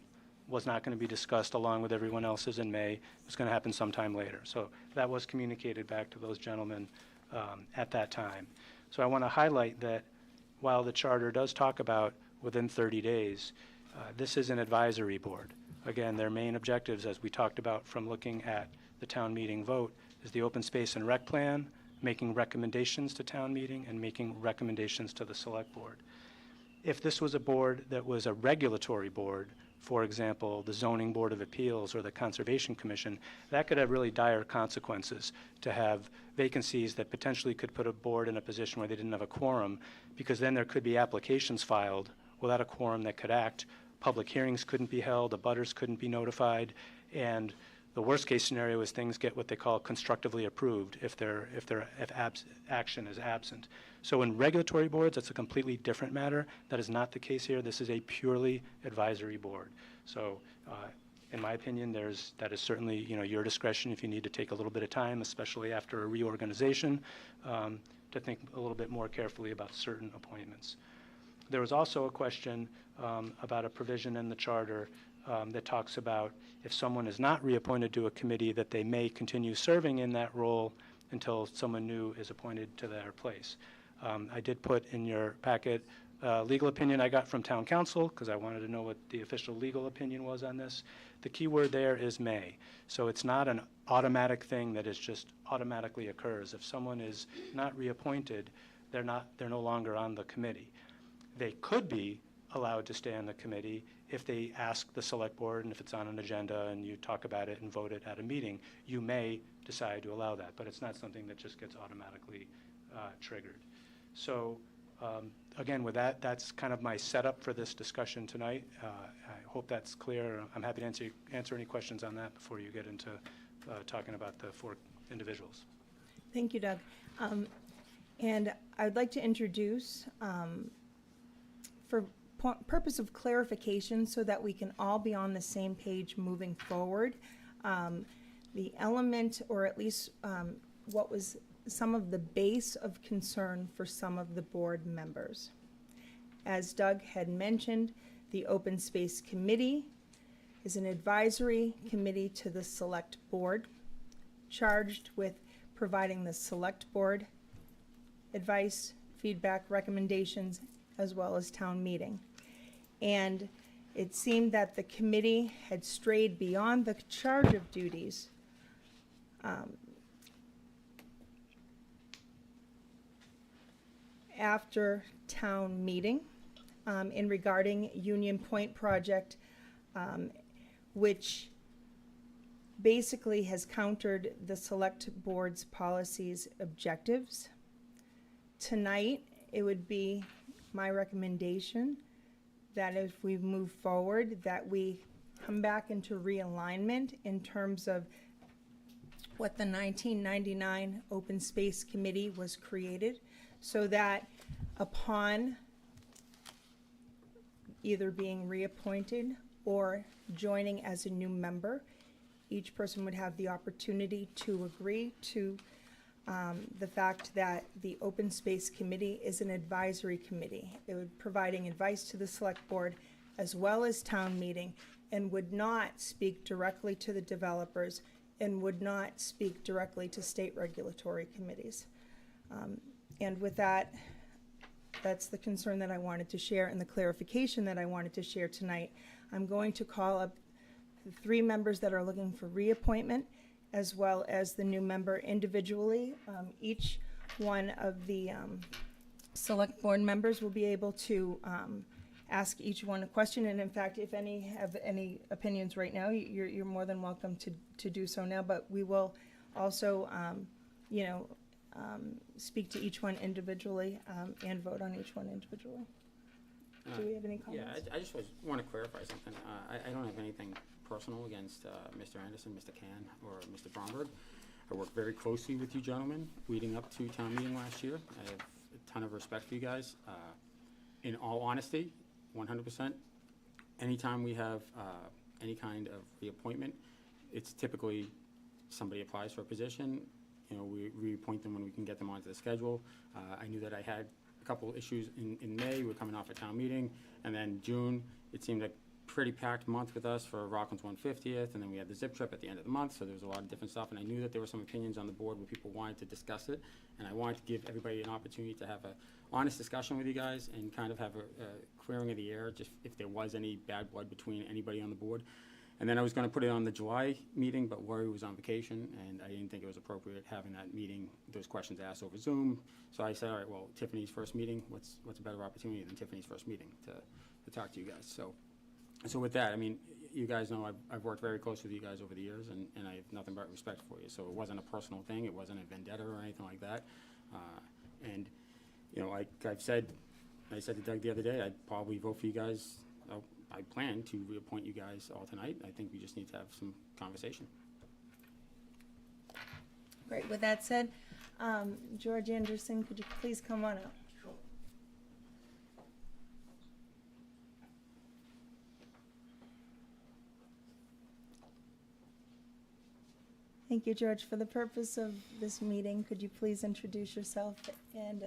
was not going to be discussed along with everyone else's in May. It was going to happen sometime later. So that was communicated back to those gentlemen at that time. So I want to highlight that while the charter does talk about within 30 days, this is an advisory board. Again, their main objectives, as we talked about from looking at the town meeting vote, is the open space and rec plan, making recommendations to town meeting, and making recommendations to the select board. If this was a board that was a regulatory board, for example, the Zoning Board of Appeals or the Conservation Commission, that could have really dire consequences to have vacancies that potentially could put a board in a position where they didn't have a quorum, because then there could be applications filed without a quorum that could act. Public hearings couldn't be held, abutters couldn't be notified, and the worst case scenario is things get what they call constructively approved if action is absent. So in regulatory boards, that's a completely different matter. That is not the case here. This is a purely advisory board. So in my opinion, that is certainly your discretion if you need to take a little bit of time, especially after a reorganization, to think a little bit more carefully about certain appointments. There was also a question about a provision in the charter that talks about if someone is not reappointed to a committee, that they may continue serving in that role until someone new is appointed to their place. I did put in your packet legal opinion I got from town council, because I wanted to know what the official legal opinion was on this. The key word there is may. So it's not an automatic thing that is just automatically occurs. If someone is not reappointed, they're no longer on the committee. They could be allowed to stay on the committee if they ask the select board, and if it's on an agenda and you talk about it and vote it at a meeting, you may decide to allow that, but it's not something that just gets automatically triggered. So again, with that, that's kind of my setup for this discussion tonight. I hope that's clear. I'm happy to answer any questions on that before you get into talking about the 4 individuals. Thank you, Doug. And I'd like to introduce, for purpose of clarification so that we can all be on the same page moving forward, the element, or at least what was some of the base of concern for some of the board members. As Doug had mentioned, the Open Space Committee is an advisory committee to the Select Board, charged with providing the Select Board advice, feedback, recommendations, as well as town meeting. And it seemed that the committee had strayed beyond the charge of duties after town meeting in regarding Union Point project, which basically has countered the select board's policies objectives. Tonight, it would be my recommendation that if we move forward, that we come back into realignment in terms of what the 1999 Open Space Committee was created, so that upon either being reappointed or joining as a new member, each person would have the opportunity to agree to the fact that the Open Space Committee is an advisory committee. It would providing advice to the select board as well as town meeting, and would not speak directly to the developers, and would not speak directly to state regulatory committees. And with that, that's the concern that I wanted to share and the clarification that I wanted to share tonight. I'm going to call up the 3 members that are looking for reappointment, as well as the new member individually. Each one of the select board members will be able to ask each one a question, and in fact, if any have any opinions right now, you're more than welcome to do so now, but we will also speak to each one individually and vote on each one individually. Do we have any comments? Yeah, I just want to clarify something. I don't have anything personal against Mr. Anderson, Mr. Can, or Mr. Bromberg. I worked very closely with you gentlemen leading up to town meeting last year. I have a ton of respect for you guys. In all honesty, 100%, anytime we have any kind of reappointment, it's typically somebody applies for a position. We reappoint them when we can get them onto the schedule. I knew that I had a couple issues in May. We're coming off a town meeting, and then June, it seemed like pretty packed month with us for Rockland's 150th, and then we had the zip trip at the end of the month, so there was a lot of different stuff, and I knew that there were some opinions on the board where people wanted to discuss it, and I wanted to give everybody an opportunity to have an honest discussion with you guys and kind of have a clearing of the air, just if there was any bad blood between anybody on the board. And then I was going to put it on the July meeting, but Rory was on vacation, and I didn't think it was appropriate having that meeting, those questions asked over Zoom. So I said, all right, well, Tiffany's first meeting, what's a better opportunity than Tiffany's first meeting to talk to you guys? So with that, I mean, you guys know I've worked very close with you guys over the years, and I have nothing but respect for you. So it wasn't a personal thing. It wasn't a vendetta or anything like that. And, like I said to Doug the other day, I'd probably vote for you guys. I plan to reappoint you guys all tonight. I think we just need to have some conversation. Great. With that said, George Anderson, could you please come on up? Sure. Thank you, George. For the purpose of this meeting, could you please introduce yourself and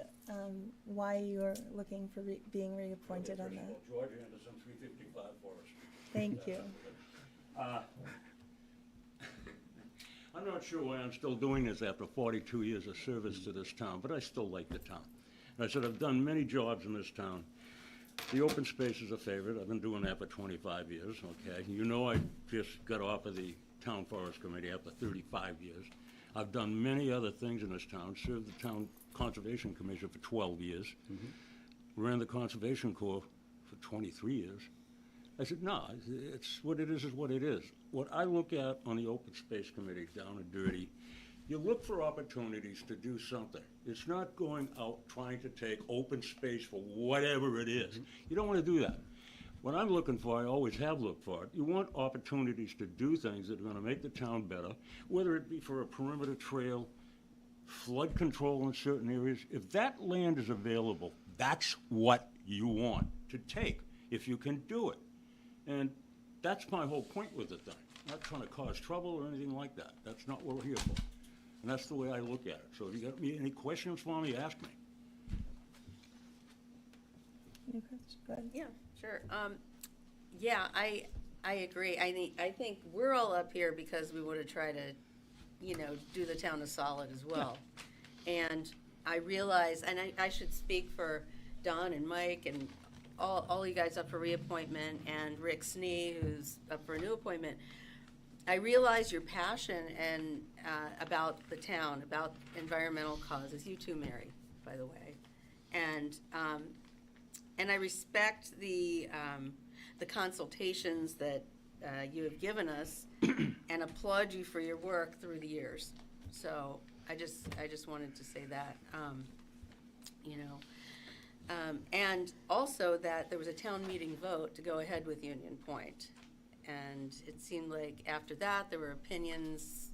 why you're looking for being reappointed on that? George Anderson, 355 Forest Street. Thank you. I'm not sure why I'm still doing this after 42 years of service to this town, but I still like the town. And I said I've done many jobs in this town. The open space is a favorite. I've been doing that for 25 years, okay? You know I just got off of the Town Forest Committee after 35 years. I've done many other things in this town, served the Town Conservation Commission for 12 years, ran the Conservation Corps for 23 years. I said, no, it's what it is what it is. What I look at on the Open Space Committee, down and dirty, you look for opportunities to do something. It's not going out trying to take open space for whatever it is. You don't want to do that. What I'm looking for, I always have looked for it, you want opportunities to do things that are going to make the town better, whether it be for a perimeter trail, flood control in certain areas. If that land is available, that's what you want to take, if you can do it. And that's my whole point with the thing. I'm not trying to cause trouble or anything like that. That's not what we're here for. And that's the way I look at it. So if you got any questions for me, ask me. Any questions? Go ahead. Yeah, sure. Yeah, I agree. I think we're all up here because we want to try to, do the town a solid as well. And I realize, and I should speak for Don and Mike and all you guys up for reappointment, and Rick Snee, who's up for a new appointment. I realize your passion and about the town, about environmental causes. You too, Mary, by the way. And I respect the consultations that you have given us, and applaud you for your work through the years. So I just wanted to say that, and also that there was a town meeting vote to go ahead with Union Point. And it seemed like after that, there were opinions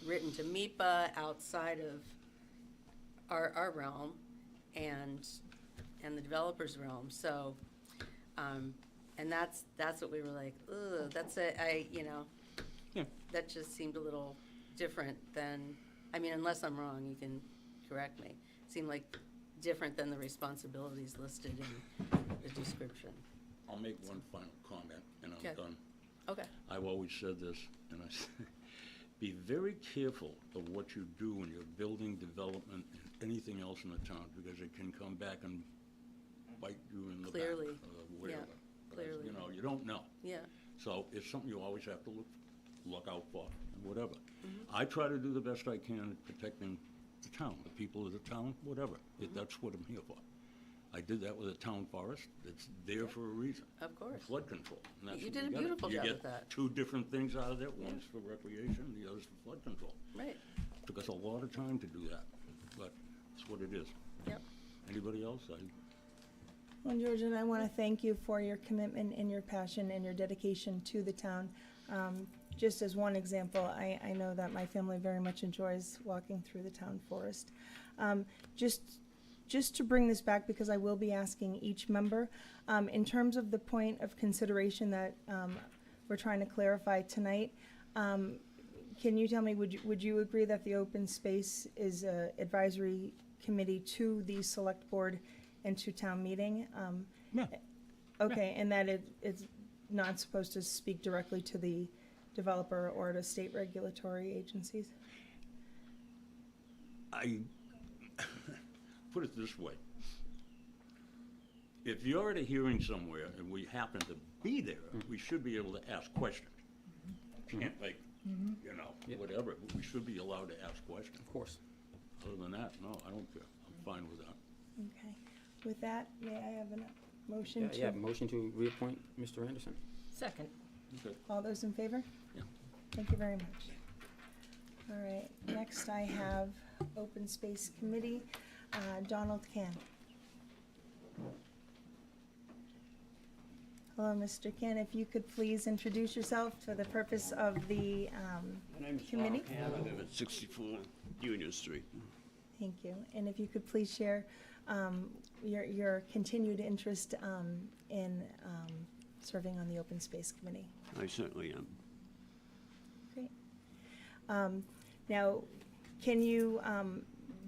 written to MIPA outside of our realm and the developer's realm. So, and that's what we were like, ugh, Yeah. that just seemed a little different than, unless I'm wrong, you can correct me. It seemed like different than the responsibilities listed in the description. I'll make one final comment, and I'm Okay. done. Okay. I've always said this, and I say, be very careful of what you do when you're building development and anything else in the town, because it can come back and bite you in the Clearly. back or whatever. Yeah, clearly. You don't know. Yeah. So it's something you always have to look out for, and whatever. I try to do the best I can at protecting the town, the people of the town, whatever. That's what I'm here for. I did that with the town forest. It's there for a reason. Of course. Flood control. And that's You what did a gotta- beautiful job You with get that. two different things out of it. One's for recreation, the other's for flood control. Right. Took us a lot of time to do that, but it's what it is. Yep. Anybody else? Well, George, and I want to thank you for your commitment and your passion and your dedication to the town. Just as one example, I know that my family very much enjoys walking through the town forest. Just to bring this back, because I will be asking each member, in terms of the point of consideration that we're trying to clarify tonight, can you tell me, would you agree that the open space is an advisory committee to the select board and to town meeting? Yeah. Okay, and that it's not supposed to speak directly to the developer or to state regulatory agencies? I put it this way. If you're at a hearing somewhere and we happen to be there, we should be able to ask questions. Can't make, Yeah. whatever, but we should be allowed to ask questions. Of course. Other than that, no, I don't care. I'm fine with that. Okay. With that, may I have a motion to? Yeah, motion to reappoint Mr. Anderson. Second. Okay. All those in favor? Yeah. Thank you very much. All right, next I have Open Space Committee, Donald Can. Hello, Mr. Can, if you could please introduce yourself for the purpose of the My name is committee. Donald Ham. I live at 64 Union Street. Thank you. And if you could please share your continued interest in serving on the Open Space Committee. I certainly am. Great. Now, can you,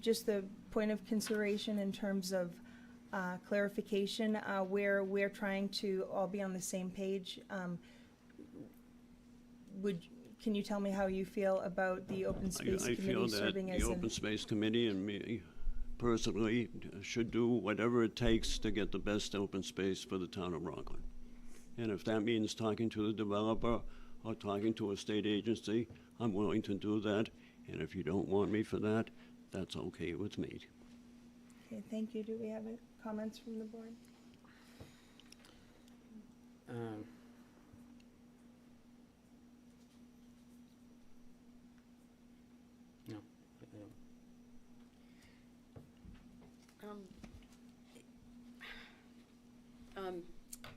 just the point of consideration in terms of clarification, where we're trying to all be on the same page, can you tell me how you feel about the Open Space I feel Committee that serving as the an... Open Space Committee and me personally should do whatever it takes to get the best open space for the town of Rockland. And if that means talking to the developer or talking to a state agency, I'm willing to do that. And if you don't want me for that, that's okay with me. Okay, thank you. Do we have any comments from the board? No.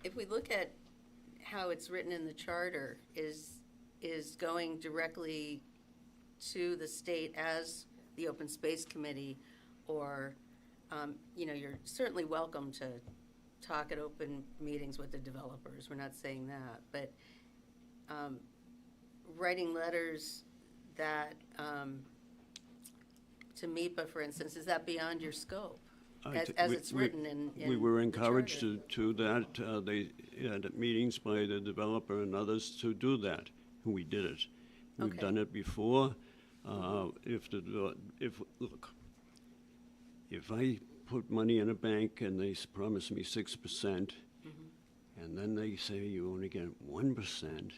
If we look at how it's written in the charter, is going directly to the state as the Open Space Committee, or, you're certainly welcome to talk at open meetings with the developers, we're not saying that, but writing letters that, to MIPA, for instance, is that beyond your scope? As it's written in We were the encouraged charter? to that. They had meetings by the developer and others to do that. We did it. We've Okay. done it before. If I put money in a bank and they promise me 6%, and then they say you only get 1%,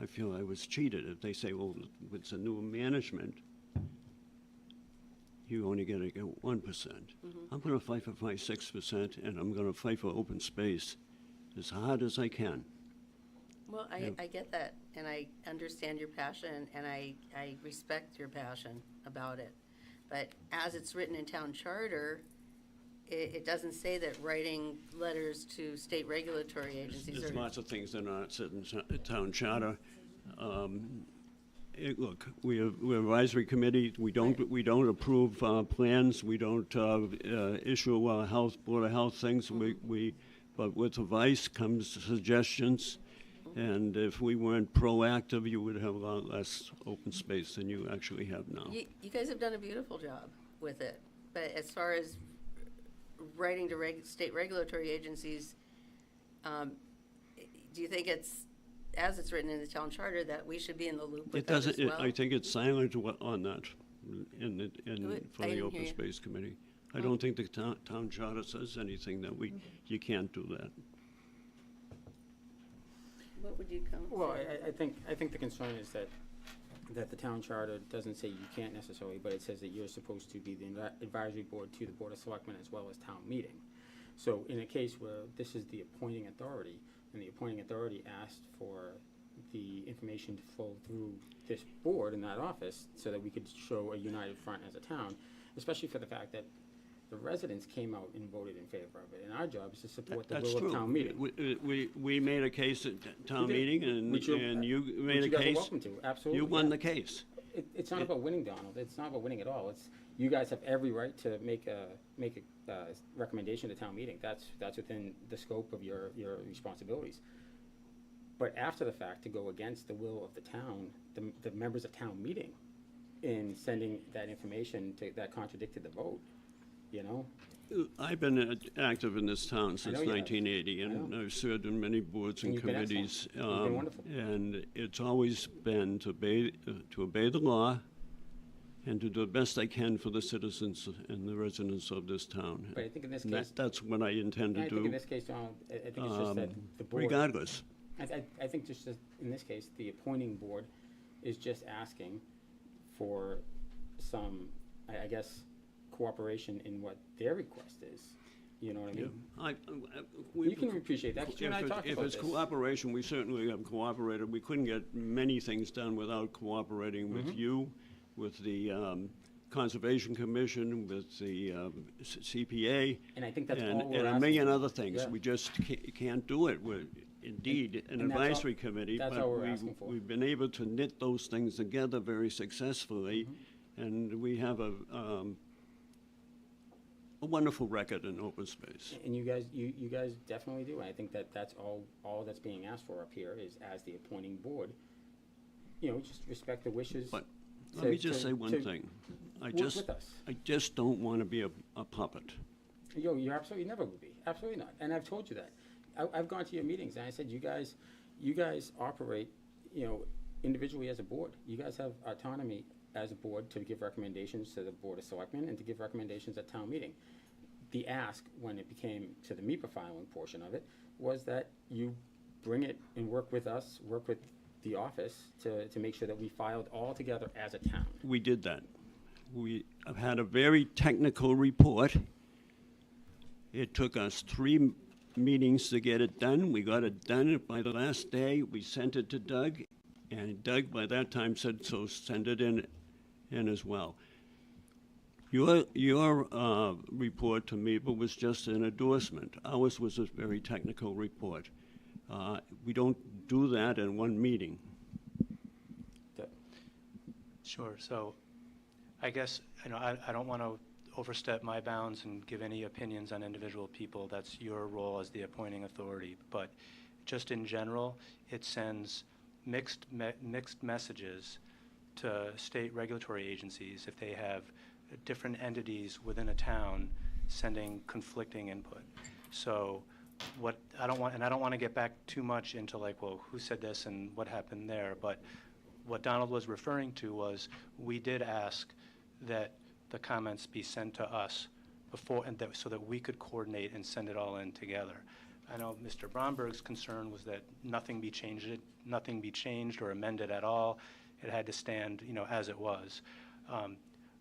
I feel I was cheated. If they say, well, it's a new management, you only get 1%. I'm going to fight for 6%, and I'm going to fight for open space as hard as I can. Well, I get that, and I understand your passion, and I respect your passion about it. But as it's written in town charter, it doesn't say that writing letters to state regulatory agencies There's are... lots of things that are not said in the town charter. Look, we're advisory committee. We don't approve plans. We don't issue board of health things. But with advice comes suggestions. And if we weren't proactive, you would have a lot less open space than you actually have now. You guys have done a beautiful job with it. But as far as writing to state regulatory agencies, do you think as it's written in the town charter, that we should be in the loop with that as well? I think it's silent on that for I the didn't Open hear you. Space Committee. I don't think the town charter says anything that you can't do that. What would you come? Well, I think the concern is that the town charter doesn't say you can't necessarily, but it says that you're supposed to be the advisory board to the Board of Selectmen as well as town meeting. So in a case where this is the appointing authority, and the appointing authority asked for the information to flow through this board in that office so that we could show a united front as a town, especially for the fact that the residents came out and voted in favor of it, and our job is to support the That's will true. of town meeting. We made a case at town We did. meeting, and Which you made a guys are case. welcome to, absolutely. You won yeah. the case. It's not about winning, Donald. It's not about winning at all. It's, you guys have every right to make a recommendation to town meeting. That's within the scope of your responsibilities. But after the fact, to go against the will of the town, the members of town meeting, in sending that information that contradicted the vote, you know? I've been active in this town since know you have. 1980, and I've served in many boards and And you've been committees. excellent. You've been wonderful. And it's always been to obey the law and to do the best I can for the citizens and the residents of this town. But I think in this And case, that's what I intend to I think in do, this case, Donald, I think it's just that the board. regardless. I think just that in this case, the appointing board is just asking for some, I guess, cooperation in what their request is. You know what I mean? You can appreciate that, 'cause you and I talked If about it's this. cooperation, we certainly have cooperated. We couldn't get many things done without cooperating with you, with the Conservation Commission, with the CPA. And I think that's and- all we're And a asking million for. other things. Yeah. We just can't do it. We're indeed an and that's all- advisory committee, that's but all we're asking for. we've been able to knit those things together very successfully, Mm-hmm. and we have a wonderful record in open space. And you guys definitely do. And I think that's all that's being asked for up here is, as the appointing board, just respect the wishes But Let me just say one thing. work with us. I just don't want to be a puppet. You absolutely never will be. Absolutely not. And I've told you that. I've gone to your meetings and I said, you guys operate, individually as a board. You guys have autonomy as a board to give recommendations to the Board of Selectmen and to give recommendations at town meeting. The ask, when it became to the MEPA filing portion of it, was that you bring it and work with us, work with the office to make sure that we filed all together as a town. We did that. We have had a very technical report. It took us 3 meetings to get it done. We got it done by the last day. We sent it to Doug, and Doug by that time said, so send it in as well. Your report to me was just an endorsement. Ours was a very technical report. We don't do that in one meeting. Sure. So I guess, I don't want to overstep my bounds and give any opinions on individual people. That's your role as the appointing authority. But just in general, it sends mixed messages to state regulatory agencies if they have different entities within a town sending conflicting input. So I don't want to get back too much into who said this and what happened there, but what Donald was referring to was we did ask that the comments be sent to us before, so that we could coordinate and send it all in together. I know Mr. Bromberg's concern was that nothing be changed or amended at all. It had to stand, as it was.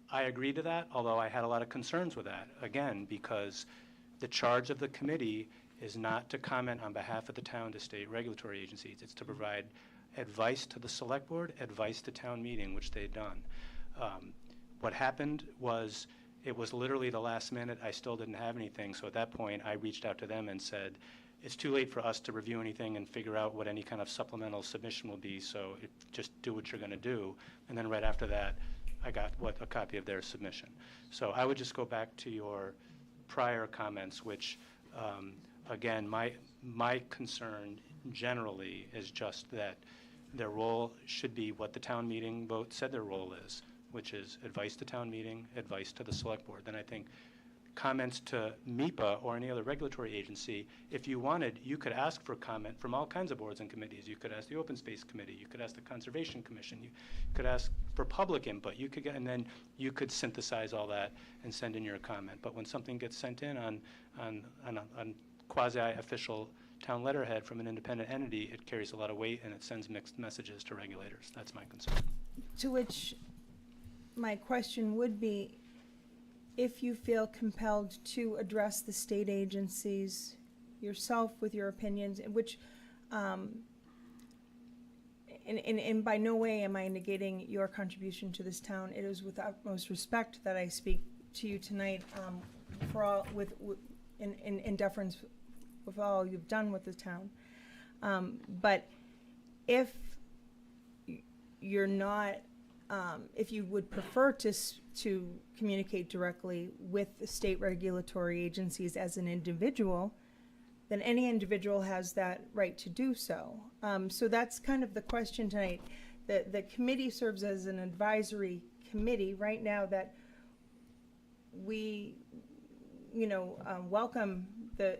I agree to that, although I had a lot of concerns with that, again, because the charge of the committee is not to comment on behalf of the town to state regulatory agencies. It's to provide advice to the select board, advice to town meeting, which they've done. What happened was, it was literally the last minute. I still didn't have anything, so at that point, I reached out to them and said, it's too late for us to review anything and figure out what any kind of supplemental submission will be, so just do what you're going to do. And then right after that, I got a copy of their submission. So I would just go back to your prior comments, which, again, my concern generally is just that their role should be what the town meeting vote said their role is, which is advice to town meeting, advice to the select board. Then I think comments to MEPA or any other regulatory agency, if you wanted, you could ask for comment from all kinds of boards and committees. You could ask the Open Space Committee, you could ask the Conservation Commission, you could ask for public input, and then you could synthesize all that and send in your comment. But when something gets sent in on quasi-official town letterhead from an independent entity, it carries a lot of weight and it sends mixed messages to regulators. That's my concern. To which my question would be, if you feel compelled to address the state agencies yourself with your opinions, which, and by no way am I negating your contribution to this town. It is with utmost respect that I speak to you tonight, for all, in deference with all you've done with the town. But if you're not, if you would prefer to communicate directly with the state regulatory agencies as an individual, then any individual has that right to do so. So that's kind of the question tonight. The committee serves as an advisory committee right now that we, welcome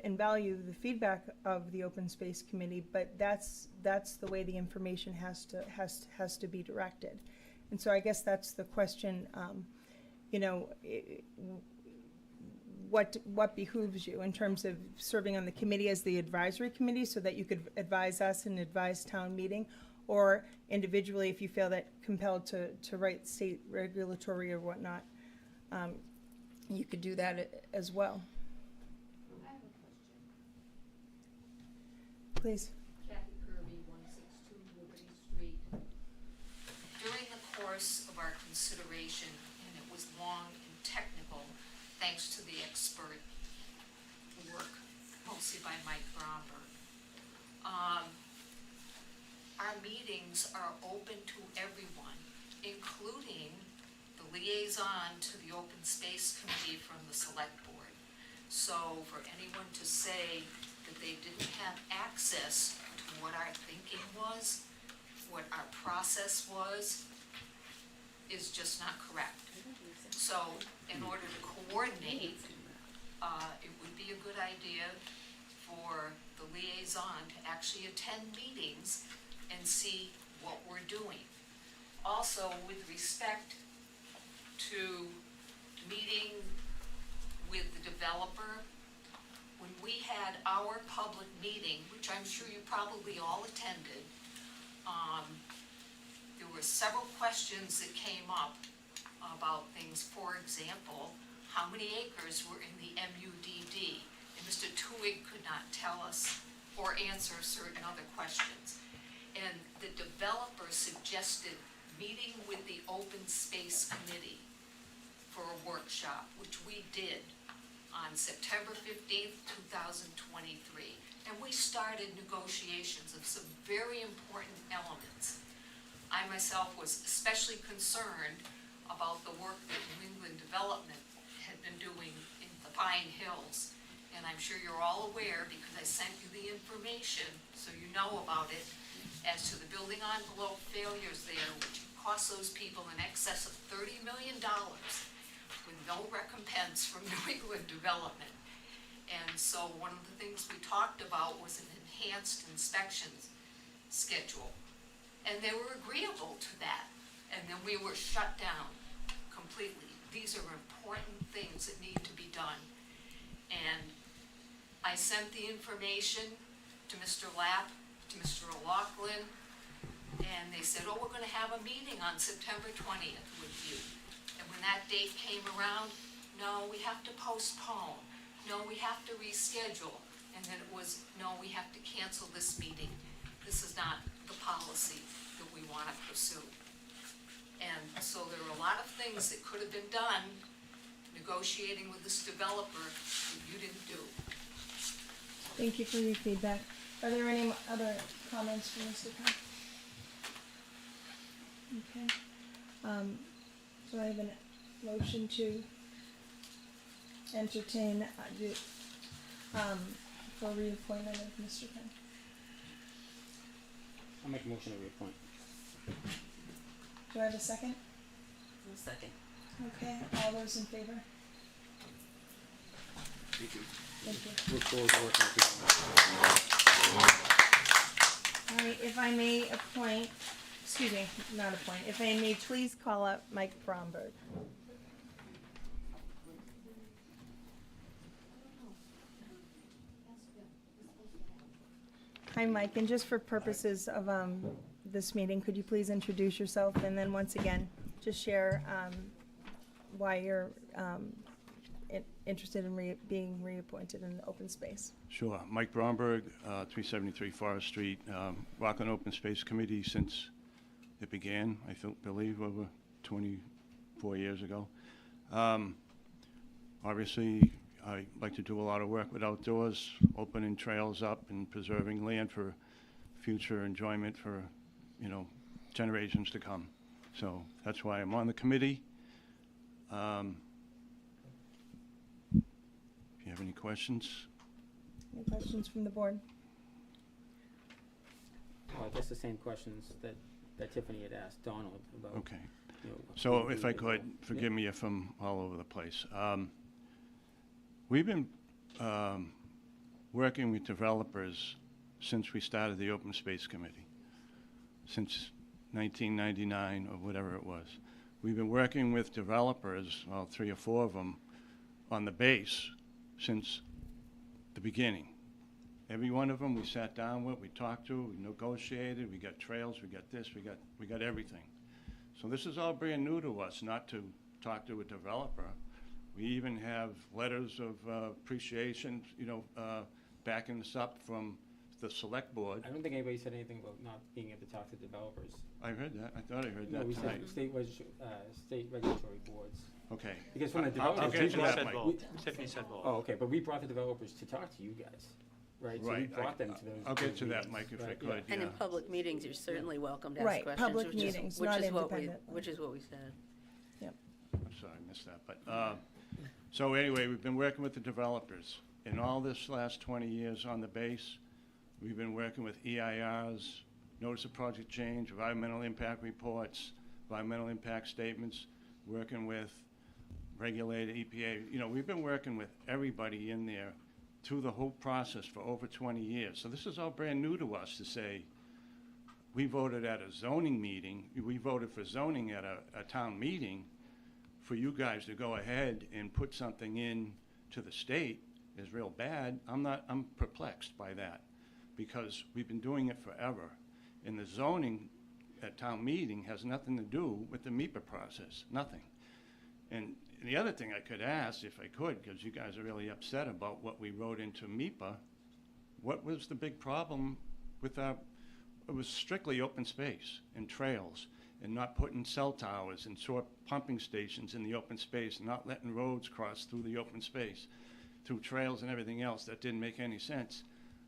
and value the feedback of the Open Space Committee, but that's the way the information has to be directed. And so I guess that's the question, what behooves you in terms of serving on the committee as the advisory committee so that you could advise us and advise town meeting, or individually if you feel that compelled to write state regulatory or whatnot, you could do that as well. I have a question. Please. Kathy Kirby, 162 Liberty Street. During the course of our consideration, and it was long and technical, thanks to the expert work, mostly by Mike Bromberg, our meetings are open to everyone, including the liaison to the Open Space Committee from the Select Board. So for anyone to say that they didn't have access to what our thinking was, what our process was, is just not correct. So in order to coordinate, it would be a good idea for the liaison to actually attend meetings and see what we're doing. Also, with respect to meeting with the developer, when we had our public meeting, which I'm sure you probably all attended, there were several questions that came up about things. For example, how many acres were in the MUDD? And Mr. Tuig could not tell us or answer certain other questions. And the developer suggested meeting with the Open Space Committee for a workshop, which we did on September 15th, 2023. And we started negotiations of some very important elements. I myself was especially concerned about the work that New England Development had been doing in the Pine Hills. And I'm sure you're all aware, because I sent you the information, so you know about it, as to the building envelope failures there, which cost those people in excess of $30 million with no recompense from New England Development. And so one of the things we talked about was an enhanced inspections schedule. And they were agreeable to that. And then we were shut down completely. These are important things that need to be done. And I sent the information to Mr. Lapp, to Mr. Rockland, and they said, oh, we're gonna have a meeting on September 20th with you. And when that date came around, no, we have to postpone. No, we have to reschedule. And then it was, no, we have to cancel this meeting. This is not the policy that we want to pursue. And so there are a lot of things that could have been done negotiating with this developer that you didn't do. Thank you for your feedback. Are there any other comments from Mr. Khan? Okay. So I have a motion to entertain for reappointment of Mr. Khan. I'll make a motion to reappoint. Do I have a second? Second. Okay, all those in favor? Thank you. Thank you. Look forward to working with All right, if I may appoint, excuse me, not appoint, if I may please call up Mike Bromberg. Hi, Mike, and just for purposes of this meeting, could you please introduce yourself, and then once again, just share why you're interested in being reappointed in the open space. Sure. Mike Bromberg, 373 Forest Street, Rockland Open Space Committee since it began, I believe, over 24 years ago. Obviously, I like to do a lot of work with outdoors, opening trails up and preserving land for future enjoyment for, generations to come. So that's why I'm on the committee. If you have any questions? Any questions from the board? Well, I guess the same questions that Tiffany had asked Donald about. Okay. You know, So if I could, forgive me if I'm all over the place. We've been working with developers since we started the Open Space Committee, since 1999 or whatever it was. We've been working with developers, well, 3 or 4 of them, on the base since the beginning. Every one of them we sat down with, we talked to, we negotiated, we got trails, we got this, we got everything. So this is all brand new to us, not to talk to a developer. We even have letters of appreciation, backing us up from the select board. I don't think anybody said anything about not being able to talk to developers. I heard that. I thought I heard No, that we tonight. said state regulatory boards. Okay. Because when the I'll developers. get to that, Mike. Tiffany said both. Oh, okay, but we brought the developers to talk to you guys, right? So we Right. brought them to those. I'll get to those that, meetings, Mike, if I right, could. And in Yeah. public meetings, you're certainly welcome to ask Right, questions. public which is- meetings, which not is what we- independent. Which is what we said. I'm sorry, I missed that. But, so anyway, we've been working with the developers. In all this last 20 years on the base, we've been working with EIRs, Notice of Project Change, Environmental Impact Reports, environmental impact statements, working with regulator, EPA. You know, we've been working with everybody in there through the whole process for over 20 years. So this is all brand new to us to say, we voted at a zoning meeting, we voted for zoning at a town meeting, for you guys to go ahead and put something in to the state is real bad. I'm perplexed by that, because we've been doing it forever. And the zoning at town meeting has nothing to do with the MEPA process, nothing. And the other thing I could ask, if I could, because you guys are really upset about what we wrote into MEPA, what was the big problem with our, it was strictly open space and trails, and not putting cell towers and short pumping stations in the open space, and not letting roads cross through the open space, through trails and everything else. That didn't make any sense.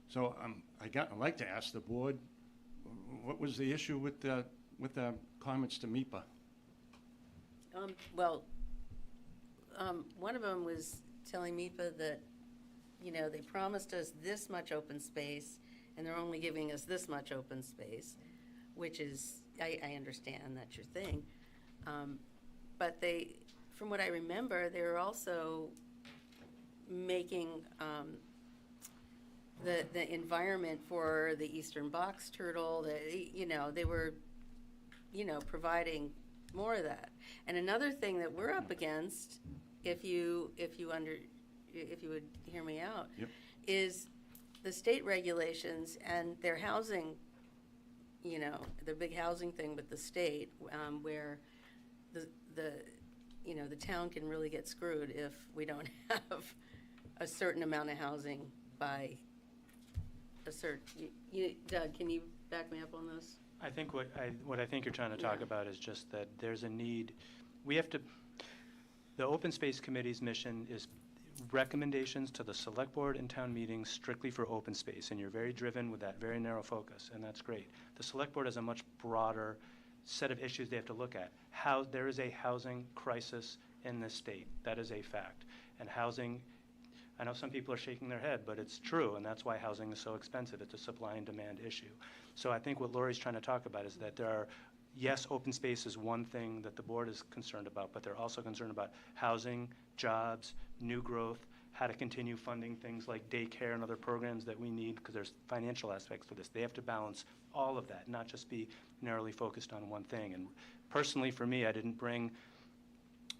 So I'd like to ask the board, what was the issue with the comments to MEPA? One of them was telling MEPA that, you know, they promised us this much open space, and they're only giving us this much open space, which is, I understand that's your thing. But they, from what I remember, they were also making the environment for the eastern box turtle, you know, they were, you know, providing more of that. And another thing that we're up against, if you would hear me out, Yep. is the state regulations and their housing, you know, the big housing thing with the state, where you know, the town can really get screwed if we don't have a certain amount of housing by a certain, Doug, can you back me up on this? I think what I think you're trying to talk about is just that there's a need. We have to, the Open Space Committee's mission is recommendations to the select board and town meetings strictly for open space, and you're very driven with that very narrow focus, and that's great. The select board has a much broader set of issues they have to look at. How there is a housing crisis in this state, that is a fact. And housing, I know some people are shaking their head, but it's true, and that's why housing is so expensive. It's a supply and demand issue. So I think what Lori's trying to talk about is that there are, yes, open space is one thing that the board is concerned about, but they're also concerned about housing, jobs, new growth, how to continue funding things like daycare and other programs that we need, because there's financial aspects to this. They have to balance all of that, not just be narrowly focused on one thing. And personally, for me, I didn't bring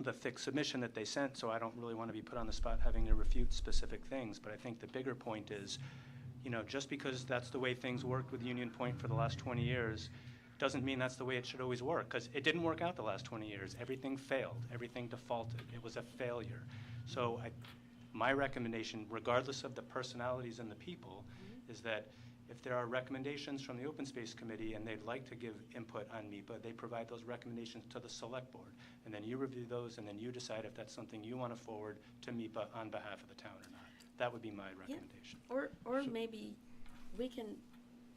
the thick submission that they sent, so I don't really want to be put on the spot having to refute specific things. But I think the bigger point is, you know, just because that's the way things worked with Union Point for the last 20 years, doesn't mean that's the way it should always work, because it didn't work out the last 20 years. Everything failed. Everything defaulted. It was a failure. So my recommendation, regardless of the personalities and the people, is that if there are recommendations from the Open Space Committee and they'd like to give input on MEPA, they provide those recommendations to the select board. And then you review those, and then you decide if that's something you want to forward to MEPA on behalf of the town or not. That would be my recommendation. Yeah. Or maybe we can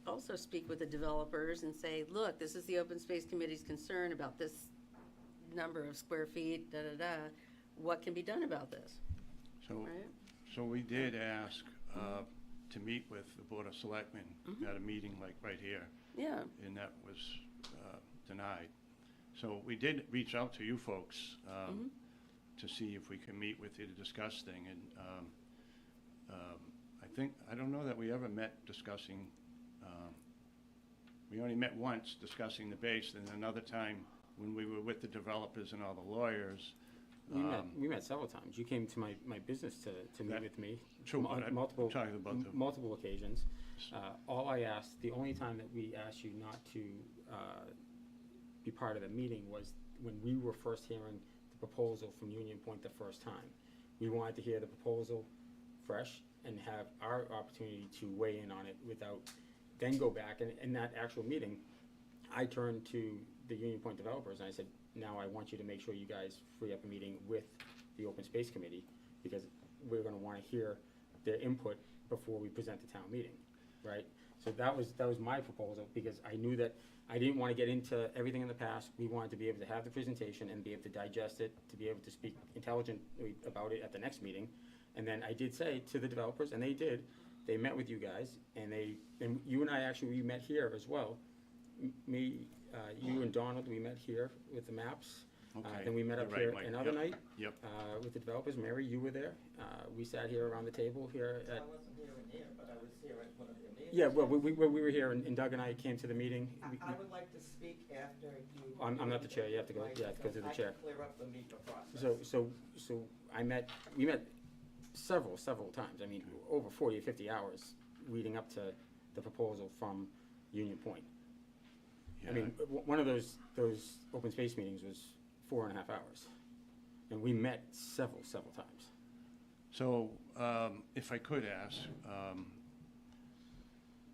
also speak with the developers and say, look, this is the Open Space Committee's concern about this number of square feet, da-da-da. What can be done about this? So, right? so we did ask to meet with the Board of Selectmen at a meeting like right here. Yeah. And that was denied. So we did reach out to you folks to see if we can meet with you to discuss things. And I don't know that we ever met discussing, we only met once discussing the base, and another time when we were with the developers and all the lawyers. We met several times. You came to my business to meet with me. True, but I'm multiple talking about multiple occasions. All I asked, the only time that we asked you not to be part of the meeting was when we were first hearing the proposal from Union Point the first time. We wanted to hear the proposal fresh and have our opportunity to weigh in on it without, then go back. And in that actual meeting, I turned to the Union Point developers and I said, now I want you to make sure you guys free up a meeting with the Open Space Committee, because we're gonna wanna hear their input before we present the town meeting, right? So that was my proposal, because I knew that I didn't wanna get into everything in the past. We wanted to be able to have the presentation and be able to digest it, to be able to speak intelligently about it at the next meeting. And then I did say to the developers, and they did, they met with you guys, and you and I actually, we met here as well, you and Donald, we met here with the maps. Okay. Then we met up You're here right, Mike. another Yep. night. Yep. With the developers. Mary, you were there. We sat here around the table here I at. wasn't here in here, but I was here at one of their meetings. Yeah, well, we were here and Doug and I came to the meeting. I would like to speak after you. I'm not the chair, you have to go, you have to go through the chair. I can clear up the MEPA process. So we met several times. I mean, over 40 or 50 hours leading up to the proposal from Union Point. I mean, one of those open space meetings was 4.5 hours. And we met several times. So, if I could ask,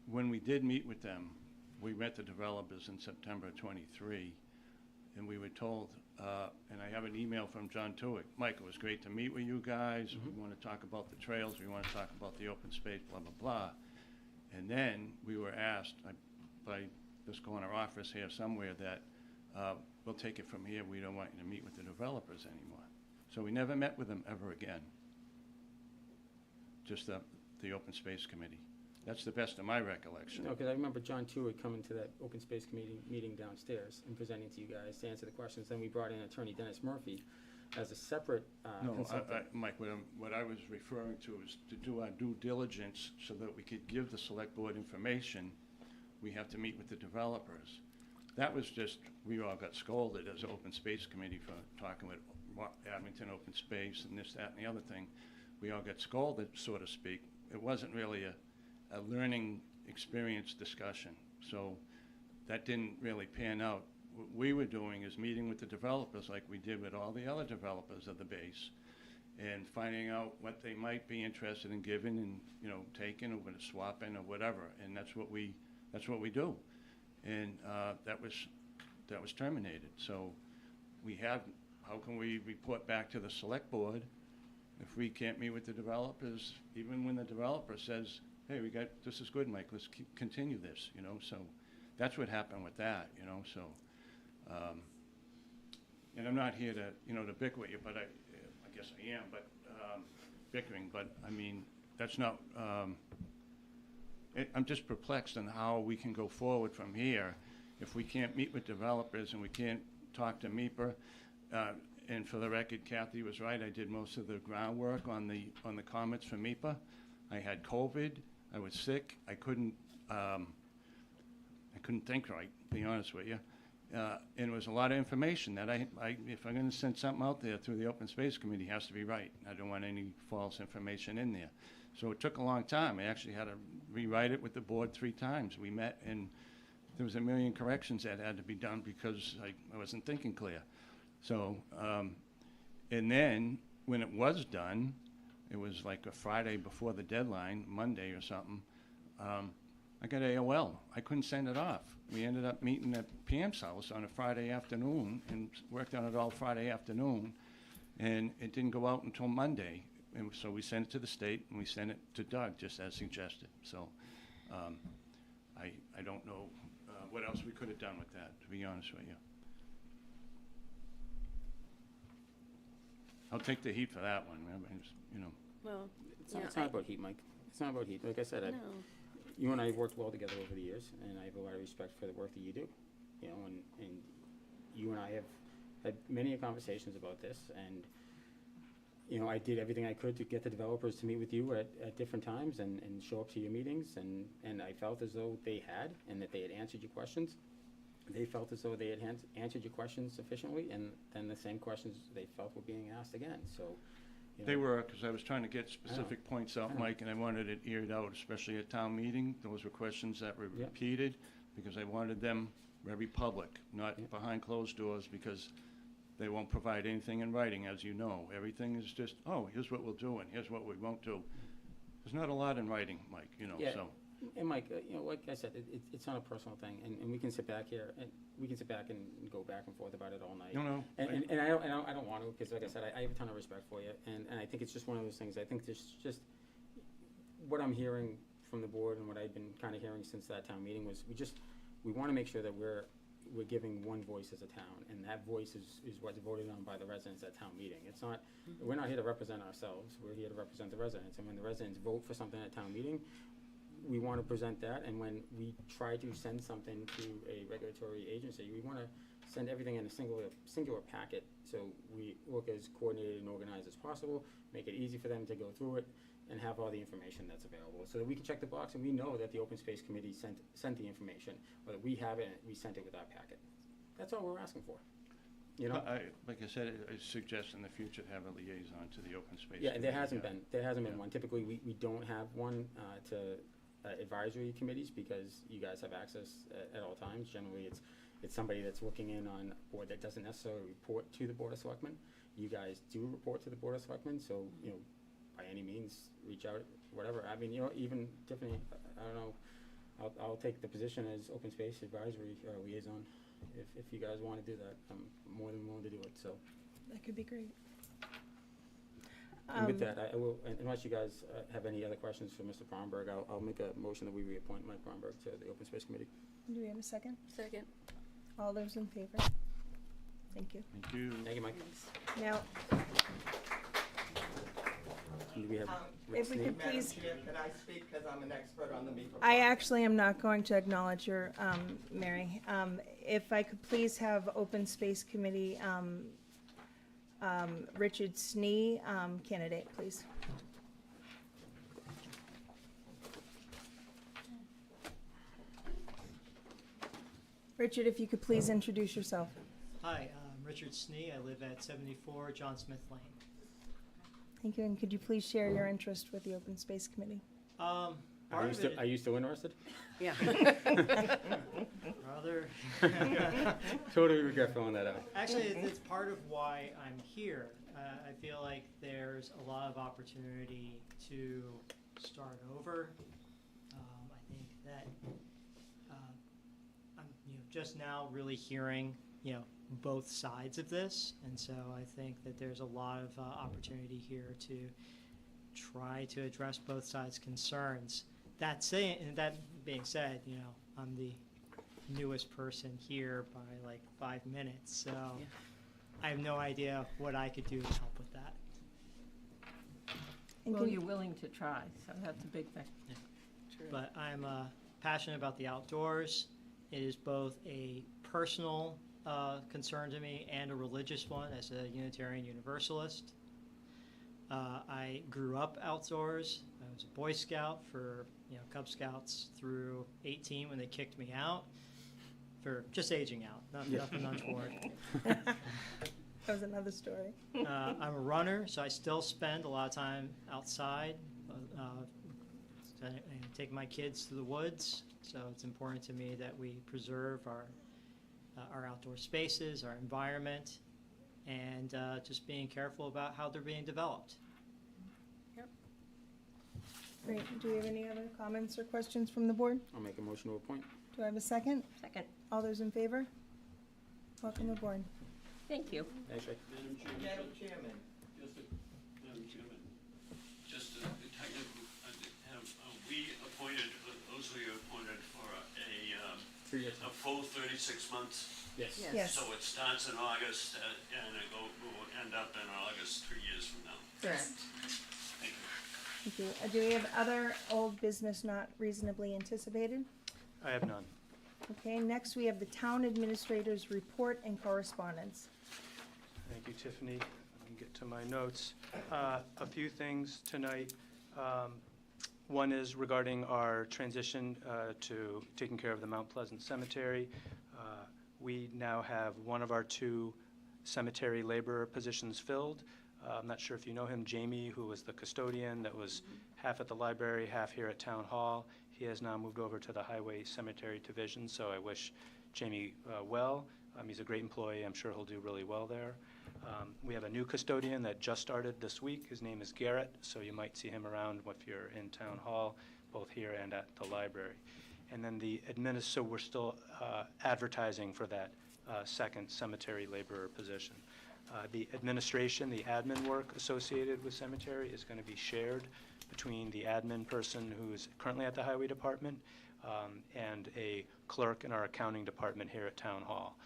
when we did meet with them, we met the developers in September 23, and we were told, and I have an email from John Tuick, Mike, it was great to meet with you guys. We want to talk about the trails, we want to talk about the open space, blah, blah, blah. And then we were asked by this corner office here somewhere that we'll take it from here, we don't want you to meet with the developers anymore. So we never met with them ever again. Just the Open Space Committee. That's the best of my recollection. No, because I remember John Tuick coming to that open space committee meeting downstairs and presenting to you guys to answer the questions. Then we brought in Attorney Dennis Murphy as a separate No, consultant. Mike, what I was referring to is to do our due diligence so that we could give the select board information, we have to meet with the developers. That was just, we all got scolded as an open space committee for talking with Abington Open Space and this, that, and the other thing. We all got scolded, so to speak. It wasn't really a learning experience discussion. So that didn't really pan out. What we were doing is meeting with the developers like we did with all the other developers of the base and finding out what they might be interested in giving and, taking or swapping or whatever. And that's what we do. And that was terminated. So how can we report back to the select board if we can't meet with the developers, even when the developer says, hey, this is good, Mike, let's continue this, so that's what happened with that, so, and I'm not here to bicker with you, but I guess I am, but, bickering, but, I mean, that's not, I'm just perplexed on how we can go forward from here if we can't meet with developers and we can't talk to MEPA. And for the record, Kathy was right. I did most of the groundwork on the comments for MEPA. I had COVID. I was sick. I couldn't think right, to be honest with you. And it was a lot of information that if I'm going to send something out there through the Open Space Committee, it has to be right. I don't want any false information in there. So it took a long time. I actually had to rewrite it with the board 3 times. We met, and there was a million corrections that had to be done because I wasn't thinking clear. So, and then when it was done, it was like a Friday before the deadline, Monday or something, I got AOL. I couldn't send it off. We ended up meeting at Pam's house on a Friday afternoon and worked on it all Friday afternoon, and it didn't go out until Monday. And so we sent it to the state, and we sent it to Doug, just as suggested. So I don't know what else we could have done with that, to be honest with you. I'll take the heat for that one, Well, It's not about heat, Mike. It's not about heat. Like I said, no. You and I have worked well together over the years, and I have a lot of respect for the work that you do. And you and I have had many conversations about this, and I did everything I could to get the developers to meet with you at different times and show up to your meetings, and I felt as though they had, and that they had answered your questions. They felt as though they had answered your questions sufficiently, and then the same questions they felt were being asked again, so. They were, because I was trying to get specific points out, Mike, and I wanted it aired out, especially at town meeting. Those were questions that were repeated, because I wanted them very public, not behind closed doors, because they won't provide anything in writing, as you know. Everything is just, here's what we'll do, and here's what we won't do. There's not a lot in writing, Mike, so. And Mike, like I said, it's not a personal thing, and we can sit back here, and we can sit back and go back and forth about it all night. No. And I don't want to, because like I said, I have a ton of respect for you, and I think it's just one of those things. I think there's just, what I'm hearing from the board and what I've been kind of hearing since that town meeting was, we want to make sure that we're giving one voice as a town, and that voice is what's voted on by the residents at town meeting. It's not, we're not here to represent ourselves, we're here to represent the residents, and when the residents vote for something at town meeting, we want to present that, and when we try to send something to a regulatory agency, we want to send everything in a singular packet, so we look as coordinated and organized as possible, make it easy for them to go through it, and have all the information that's available, so that we can check the box and we know that the Open Space Committee sent the information, or that we have it and we sent it with our packet. That's all we're asking for. You know? Like I said, I suggest in the future to have a liaison to the open space. Yeah, there committee. hasn't been one. Typically, we don't have one to advisory committees because you guys have access at all times. Generally, it's somebody that's looking in on a board that doesn't necessarily report to the Board of Selectmen. You guys do report to the Board of Selectmen, so, you know, by any means, reach out, whatever. I mean, you know, even Tiffany, I don't know, I'll take the position as open space advisory liaison. If you guys want to do that, I'm more than willing to do it, so. That could be great. And with that, I will, unless you guys have any other questions for Mr. Bromberg, I'll make a motion that we reappoint Mike Bromberg to the Open Space Committee. Do we have a second? Second. All those in favor? Thank you. Thank you. Thank you, Mike. Now, Do we have if we could Madam please, Chair, can I speak, because I'm an expert on the MEPA I process? actually am not going to acknowledge your, Mary. If I could please have Open Space Committee, Richard Snee, candidate, please. Richard, if you could please introduce yourself. Hi, I'm Richard Snee. I live at 74 John Smith Lane. Thank you, and could you please share your interest with the Open Space Committee? Are you still interested? Yeah. Rather. Totally regret filling that out. Actually, it's part of why I'm here. I feel like there's a lot of opportunity to start over. I think that I'm just now really hearing both sides of this, and so I think that there's a lot of opportunity here to try to address both sides' concerns. That being said, I'm the newest person here by like 5 minutes, so I have no idea what I could do to help with that. Well, you're willing to try, so that's a big thing. Yeah. But I'm passionate about the outdoors. It is both a personal concern to me and a religious one as a Unitarian Universalist. I grew up outdoors. I was a Boy Scout for Cub Scouts through 18 when they kicked me out for just aging out, nothing untoward. That was another story. I'm a runner, so I still spend a lot of time outside, taking my kids to the woods. So it's important to me that we preserve our outdoor spaces, our environment, and just being careful about how they're being developed. Great. Do we have any other comments or questions from the board? I'll make a motion to appoint. Do I have a second? Second. All those in favor? Welcome aboard. Thank you. Thanks, Rick. Madam Chairman. Madam Chairman, just a technical, have we appointed, those of you appointed for a full 36 months? Yes. Yes. So it starts in August and it will end up in August 3 years from now. Correct. Thank you. Thank you. Do we have other old business not reasonably anticipated? I have none. Okay, next we have the town administrator's report and correspondence. Thank you, Tiffany. Let me get to my notes. A few things tonight. One is regarding our transition to taking care of the Mount Pleasant Cemetery. We now have one of our 2 cemetery laborer positions filled. I'm not sure if you know him, Jamie, who was the custodian that was half at the library, half here at Town Hall. He has now moved over to the Highway Cemetery Division, so I wish Jamie well. He's a great employee. I'm sure he'll do really well there. We have a new custodian that just started this week. His name is Garrett, so you might see him around if you're in Town Hall, both here and at the library. And then so we're still advertising for that second cemetery laborer position. The administration, the admin work associated with cemetery is going to be shared between the admin person who's currently at the Highway Department and a clerk in our accounting department here at Town Hall.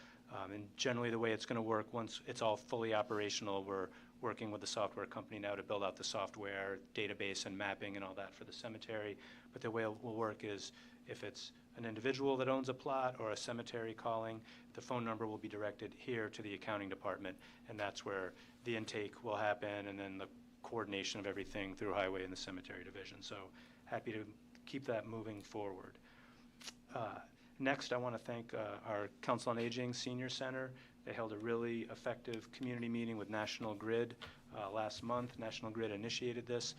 And generally the way it's going to work, once it's all fully operational, we're working with the software company now to build out the software, database and mapping and all that for the cemetery. But the way it will work is if it's an individual that owns a plot or a cemetery calling, the phone number will be directed here to the accounting department, and that's where the intake will happen and then the coordination of everything through highway and the cemetery division. So happy to keep that moving forward. Next, I want to thank our Council on Aging Senior Center. They held a really effective community meeting with National Grid last month. National Grid initiated this.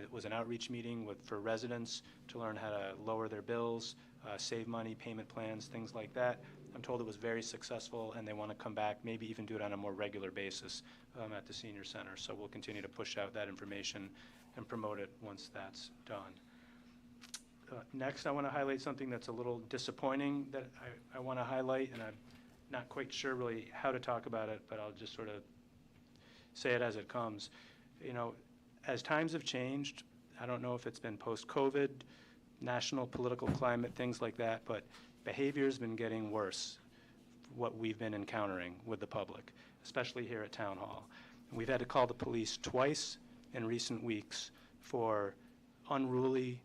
It was an outreach meeting for residents to learn how to lower their bills, save money, payment plans, things like that. I'm told it was very successful, and they want to come back, maybe even do it on a more regular basis at the Senior Center. So we'll continue to push out that information and promote it once that's done. Next, I want to highlight something that's a little disappointing that I want to highlight, and I'm not quite sure really how to talk about it, but I'll just sort of say it as it comes. You know, as times have changed, I don't know if it's been post-COVID, national political climate, things like that, but behavior's been getting worse, what we've been encountering with the public, especially here at Town Hall. We've had to call the police twice in recent weeks for unruly,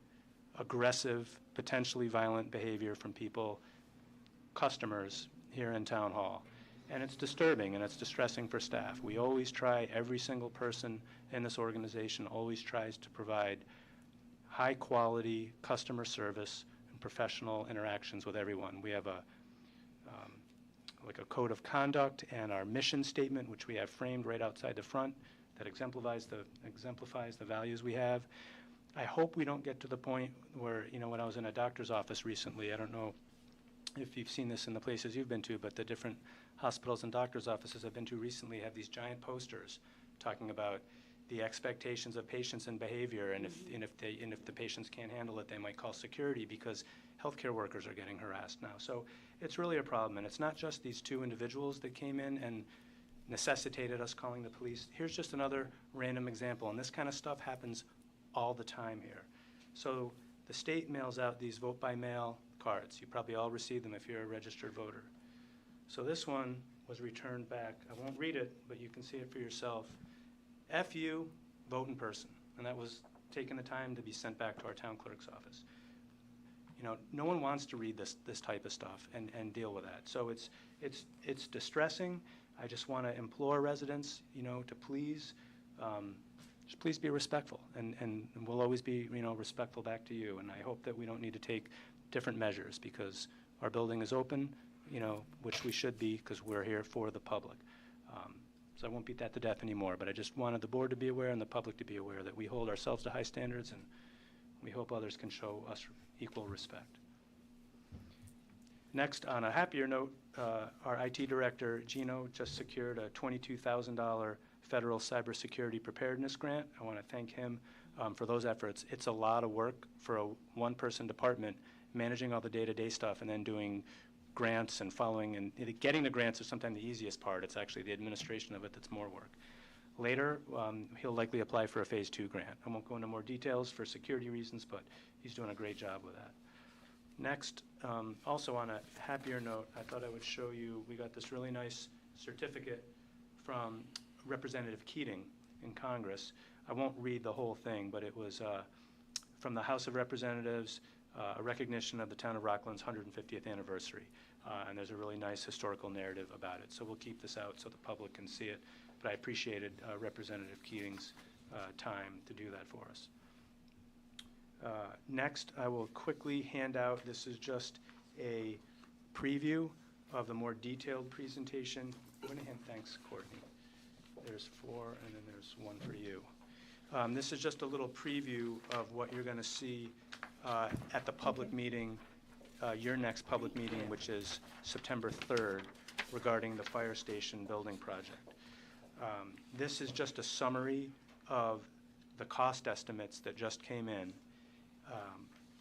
aggressive, potentially violent behavior from people, customers here in Town Hall. And it's disturbing and it's distressing for staff. We always try, every single person in this organization always tries to provide high quality customer service and professional interactions with everyone. We have like a code of conduct and our mission statement, which we have framed right outside the front, that exemplifies the values we have. I hope we don't get to the point where, you know, when I was in a doctor's office recently, I don't know if you've seen this in the places you've been to, but the different hospitals and doctor's offices I've been to recently have these giant posters talking about the expectations of patients and behavior, and if the patients can't handle it, they might call security because healthcare workers are getting harassed now. So it's really a problem, and it's not just these two individuals that came in and necessitated us calling the police. Here's just another random example, and this kind of stuff happens all the time here. So the state mails out these vote by mail cards. You probably all received them if you're a registered voter. So this one was returned back. I won't read it, but you can see it for yourself. F you, vote in person. And that was taking the time to be sent back to our town clerk's office. You know, no one wants to read this type of stuff and deal with that. So it's distressing. I just want to implore residents, you know, to please, just please be respectful, and we'll always be, you know, respectful back to you. And I hope that we don't need to take different measures because our building is open, you know, which we should be because we're here for the public. So I won't beat that to death anymore, but I just wanted the board to be aware and the public to be aware that we hold ourselves to high standards, and we hope others can show us equal respect. Next, on a happier note, our IT director, Gino, just secured a $22,000 federal cybersecurity preparedness grant. I want to thank him for those efforts. It's a lot of work for a one-person department managing all the day-to-day stuff and then doing grants and following, and getting the grants is sometimes the easiest part. It's actually the administration of it that's more work. Later, he'll likely apply for a phase 2 grant. I won't go into more details for security reasons, but he's doing a great job with that. Next, also on a happier note, I thought I would show you, we got this really nice certificate from Representative Keating in Congress. I won't read the whole thing, but it was from the House of Representatives, a recognition of the town of Rockland's 150th anniversary. And there's a really nice historical narrative about it. So we'll keep this out so the public can see it. But I appreciated Representative Keating's time to do that for us. Next, I will quickly hand out, this is just a preview of the more detailed presentation. Thanks, Courtney. There's 4, and then there's 1 for you. This is just a little preview of what you're going to see at the public meeting, your next public meeting, which is September 3rd, regarding the fire station building project. This is just a summary of the cost estimates that just came in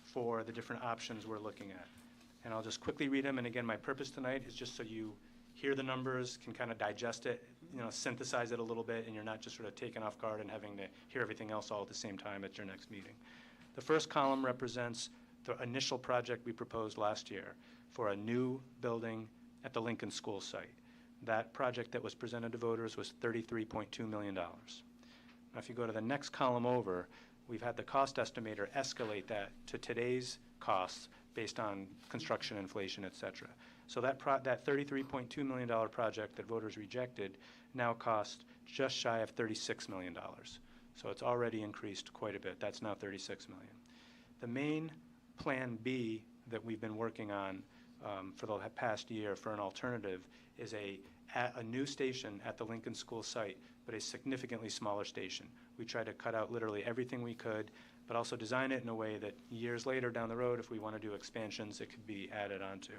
for the different options we're looking at. And I'll just quickly read them. And again, my purpose tonight is just so you hear the numbers, can kind of digest it, you know, synthesize it a little bit, and you're not just sort of taken off guard and having to hear everything else all at the same time at your next meeting. The first column represents the initial project we proposed last year for a new building at the Lincoln School site. That project that was presented to voters was $33.2 million. Now, if you go to the next column over, we've had the cost estimator escalate that to today's costs based on construction inflation, et cetera. So that $33.2 million project that voters rejected now costs just shy of $36 million. So it's already increased quite a bit. That's now $36 million. The main Plan B that we've been working on for the past year for an alternative is a new station at the Lincoln School site, but a significantly smaller station. We tried to cut out literally everything we could, but also design it in a way that years later down the road, if we want to do expansions, it could be added onto.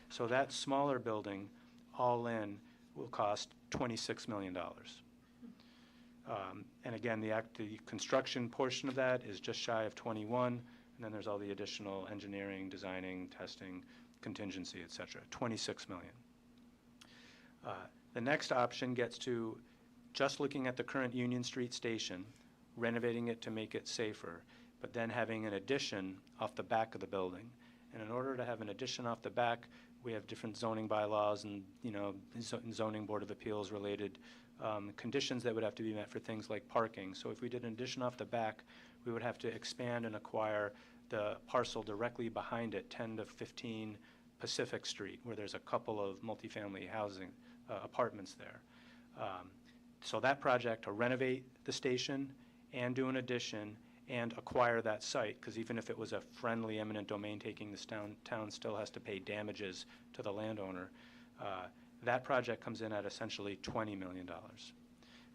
So that smaller building, all in, will cost $26 million. And again, the construction portion of that is just shy of 21, and then there's all the additional engineering, designing, testing, contingency, et cetera, $26 million. The next option gets to just looking at the current Union Street station, renovating it to make it safer, but then having an addition off the back of the building. And in order to have an addition off the back, we have different zoning bylaws and, zoning board of appeals related conditions that would have to be met for things like parking. So if we did an addition off the back, we would have to expand and acquire the parcel directly behind it, 10 to 15 Pacific Street, where there's a couple of multifamily housing apartments there. So that project to renovate the station and do an addition and acquire that site, because even if it was a friendly eminent domain taking, this town still has to pay damages to the landowner. That project comes in at essentially $20 million.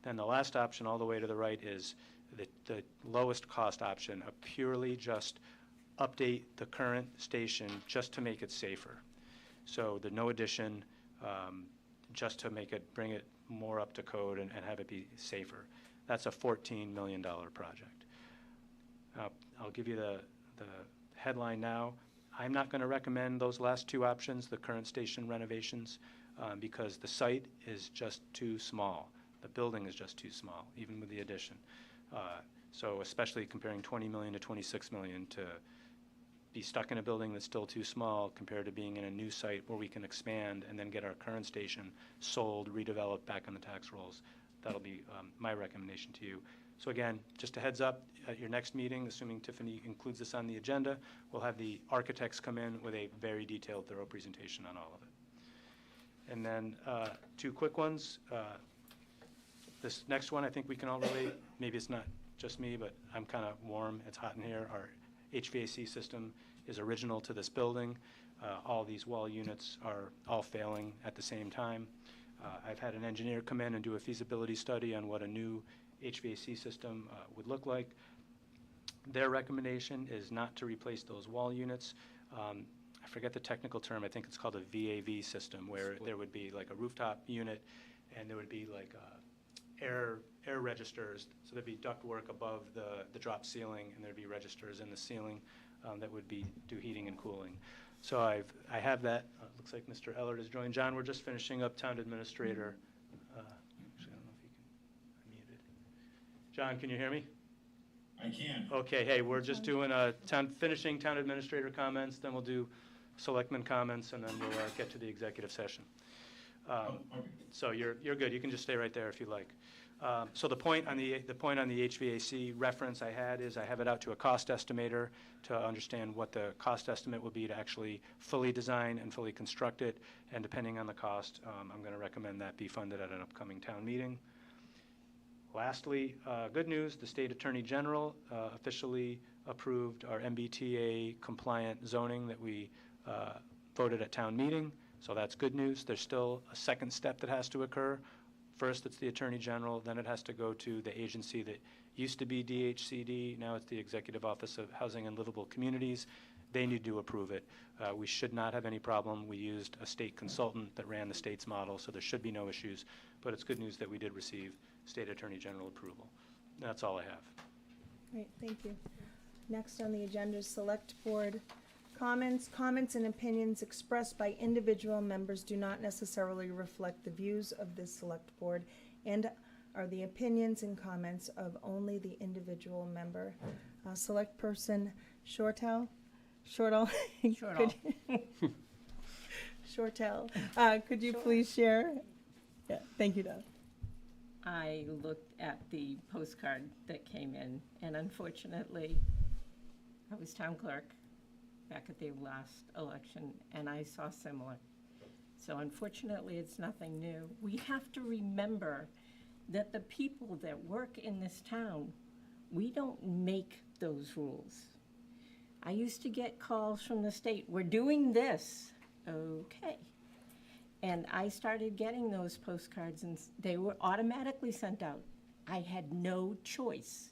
Then the last option all the way to the right is the lowest cost option, a purely just update the current station just to make it safer. So the no addition, just to bring it more up to code and have it be safer. That's a $14 million project. I'll give you the headline now. I'm not going to recommend those last two options, the current station renovations, because the site is just too small. The building is just too small, even with the addition. So especially comparing 20 million to 26 million, to be stuck in a building that's still too small compared to being in a new site where we can expand and then get our current station sold, redeveloped, back on the tax rolls. That'll be my recommendation to you. So again, just a heads up, at your next meeting, assuming Tiffany includes this on the agenda, we'll have the architects come in with a very detailed, thorough presentation on all of it. And then two quick ones. This next one, I think we can all relate. Maybe it's not just me, but I'm kind of warm. It's hot in here. Our HVAC system is original to this building. All these wall units are all failing at the same time. I've had an engineer come in and do a feasibility study on what a new HVAC system would look like. Their recommendation is not to replace those wall units. I forget the technical term. I think it's called a VAV system, where there would be like a rooftop unit and there would be like air registers. So there'd be ductwork above the drop ceiling, and there'd be registers in the ceiling that would do heating and cooling. So I have that. Looks like Mr. Ellert has joined. John, we're just finishing up town administrator. Actually, I don't know if you can unmute it. John, can you hear me? I can. Okay, hey, we're just doing finishing town administrator comments, then we'll do selectman comments, and then we'll get to the executive session. Okay. So you're good. You can just stay right there if you like. So the point on the HVAC reference I had is I have it out to a cost estimator to understand what the cost estimate will be to actually fully design and fully construct it, and depending on the cost, I'm going to recommend that be funded at an upcoming town meeting. Lastly, good news, the State Attorney General officially approved our MBTA compliant zoning that we voted at town meeting, so that's good news. There's still a second step that has to occur. First, it's the Attorney General, then it has to go to the agency that used to be DHCD, now it's the Executive Office of Housing and Livable Communities. They need to approve it. We should not have any problem. We used a state consultant that ran the state's model, so there should be no issues, but it's good news that we did receive State Attorney General approval. That's all I have. Great, thank you. Next on the agenda is Select Board comments. Comments and opinions expressed by individual members do not necessarily reflect the views of the Select Board and are the opinions and comments of only the individual member. Select Person Shortell. Shortell, could you please share Yeah, thank you, Donna. I looked at the postcard that came in, and unfortunately, I was town clerk back at the last election, and I saw similar. So unfortunately, it's nothing new. We have to remember that the people that work in this town, we don't make those rules. I used to get calls from the state, we're doing this. Okay. And I started getting those postcards, and they were automatically sent out. I had no choice.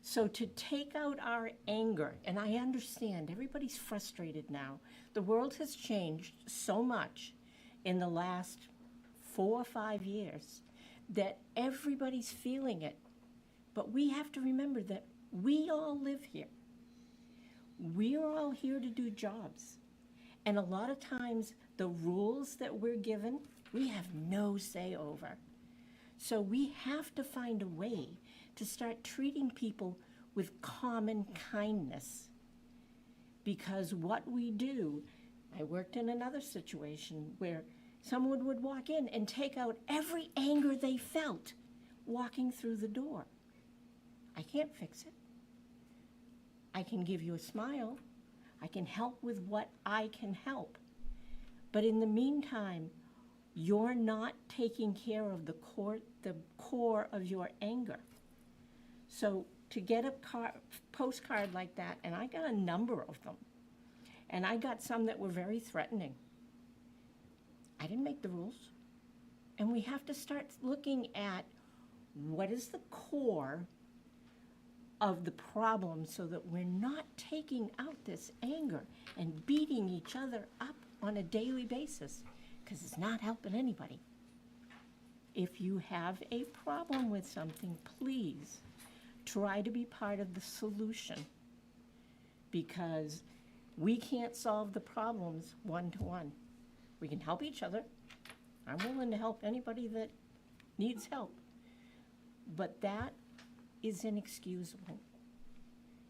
So to take out our anger, and I understand everybody's frustrated now. The world has changed so much in the last 4 or 5 years that everybody's feeling it. But we have to remember that we all live here. We are all here to do jobs. And a lot of times, the rules that we're given, we have no say over. So we have to find a way to start treating people with common kindness. Because what we do, I worked in another situation where someone would walk in and take out every anger they felt walking through the door. I can't fix it. I can give you a smile. I can help with what I can help. But in the meantime, you're not taking care of the core of your anger. So to get a postcard like that, and I got a number of them, and I got some that were very threatening. I didn't make the rules. And we have to start looking at what is the core of the problem so that we're not taking out this anger and beating each other up on a daily basis, because it's not helping anybody. If you have a problem with something, please try to be part of the solution, because we can't solve the problems one-to-one. We can help each other. I'm willing to help anybody that needs help. But that is inexcusable.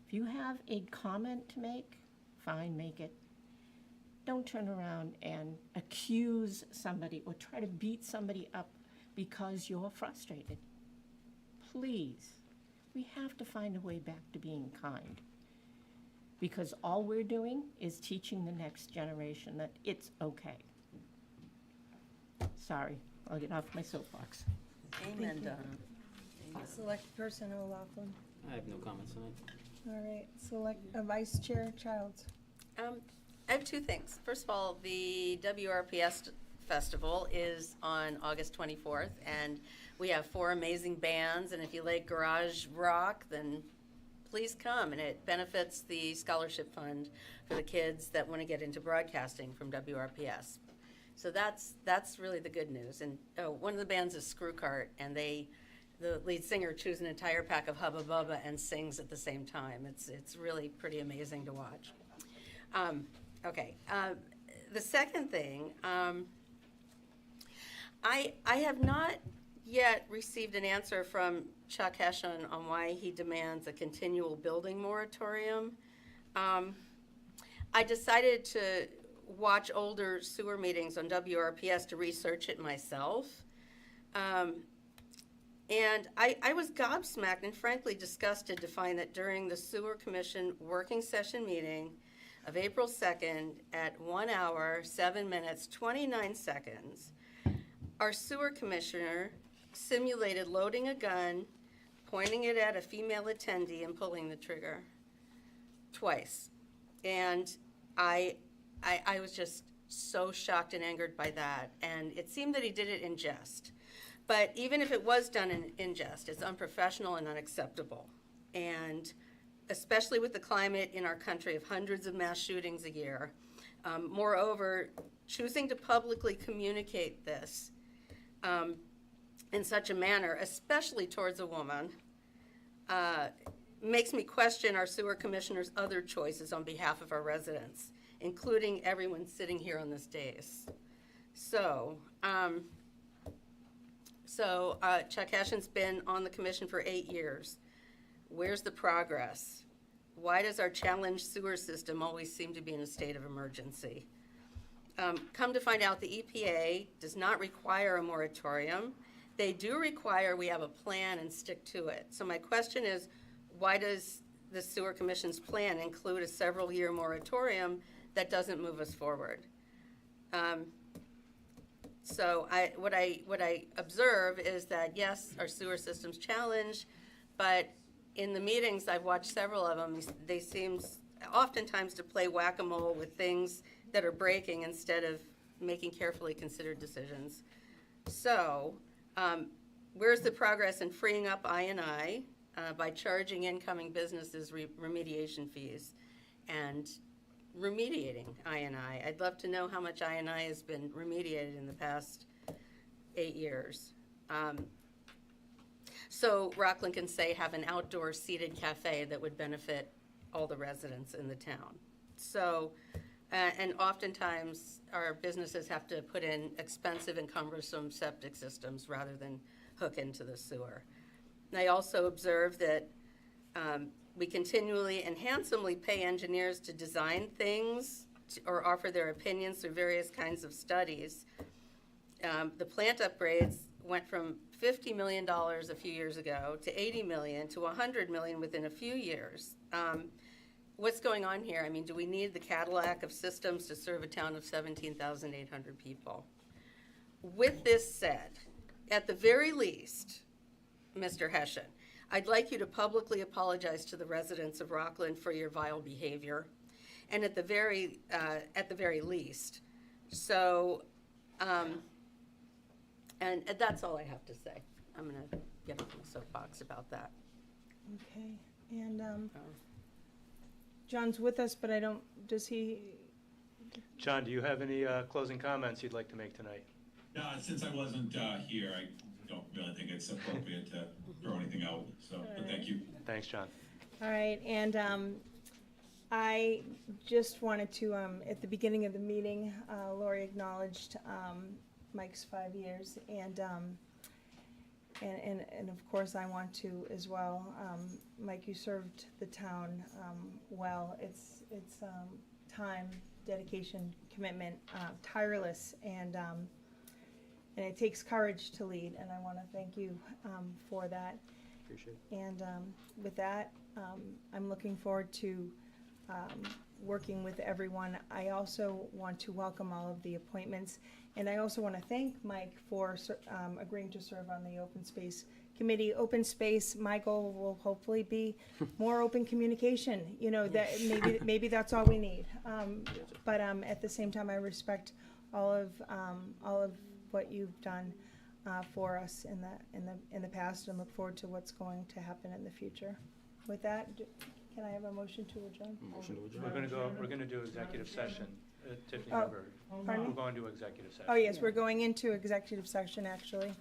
If you have a comment to make, fine, make it. Don't turn around and accuse somebody or try to beat somebody up because you're frustrated. Please, we have to find a way back to being kind. Because all we're doing is teaching the next generation that it's okay. Sorry, I'll get off my soapbox. Amen, Donna. Select person O'Loughlin. I have no comments on it. All right, select Vice Chair Childs. I have two things. First of all, the WRPS Festival is on August 24th, and we have 4 amazing bands, and if you like garage rock, then please come, and it benefits the scholarship fund for the kids that want to get into broadcasting from WRPS. So that's really the good news. And one of the bands is Screw Cart, and the lead singer chews an entire pack of Hubba Bubba and sings at the same time. It's really pretty amazing to watch. The second thing, I have not yet received an answer from Chuck Hession on why he demands a continual building moratorium. I decided to watch older sewer meetings on WRPS to research it myself. And I was gobsmacked and frankly disgusted to find that during the Sewer Commission working session meeting of April 2nd at 1 hour, 7 minutes, 29 seconds, our sewer commissioner simulated loading a gun, pointing it at a female attendee and pulling the trigger twice. And I was just so shocked and angered by that. And it seemed that he did it in jest. But even if it was done in jest, it's unprofessional and unacceptable. And especially with the climate in our country of hundreds of mass shootings a year. Moreover, choosing to publicly communicate this in such a manner, especially towards a woman, makes me question our sewer commissioner's other choices on behalf of our residents, including everyone sitting here on this dais. So Chuck Hession's been on the commission for 8 years. Where's the progress? Why does our challenged sewer system always seem to be in a state of emergency? come to find out, the EPA does not require a moratorium. They do require we have a plan and stick to it. So my question is, why does the Sewer Commission's plan include a several-year moratorium that doesn't move us forward? So what I observe is that, yes, our sewer system's challenged, but in the meetings, I've watched several of them, they seem oftentimes to play whack-a-mole with things that are breaking instead of making carefully considered decisions. So, where's the progress in freeing up I&I by charging incoming businesses remediation fees and remediating I&I? I'd love to know how much I&I has been remediated in the past 8 years. So Rockland can say have an outdoor seated cafe that would benefit all the residents in the town. So, and oftentimes our businesses have to put in expensive and cumbersome septic systems rather than hook into the sewer. And I also observe that we continually and handsomely pay engineers to design things or offer their opinions through various kinds of studies. The plant upgrades went from $50 million a few years ago to $80 million to $100 million within a few years. What's going on here? I mean, do we need the Cadillac of systems to serve a town of 17,800 people? With this said, at the very least, Mr. Hession, I'd like you to publicly apologize to the residents of Rockland for your vile behavior, and at the very least. So, and that's all I have to say. I'm going to get off my soapbox about that. Okay, and John's with us, but does he? John, do you have any closing comments you'd like to make tonight? No, since I wasn't here, I don't really think it's appropriate to throw anything out, so, but thank you. Thanks, John. All right, and I just wanted to, at the beginning of the meeting, Lori acknowledged Mike's 5 years, and of course I want to as well. Mike, you served the town well. It's time, dedication, commitment, tireless, and it takes courage to lead, and I want to thank you for that. Appreciate it. And with that, I'm looking forward to working with everyone. I also want to welcome all of the appointments, and I also want to thank Mike for agreeing to serve on the Open Space Committee. Open space, my goal will hopefully be more open communication. You know, that maybe that's all we need. But at the same time, I respect all of what you've done for us in the past, and look forward to what's going to happen in the future. With that, can I have a motion to adjourn? Motion to adjourn. We're going to do executive session. Tiffany, Oh, remember, pardon we're me? going to executive session. Oh, yes, we're going into executive session, actually.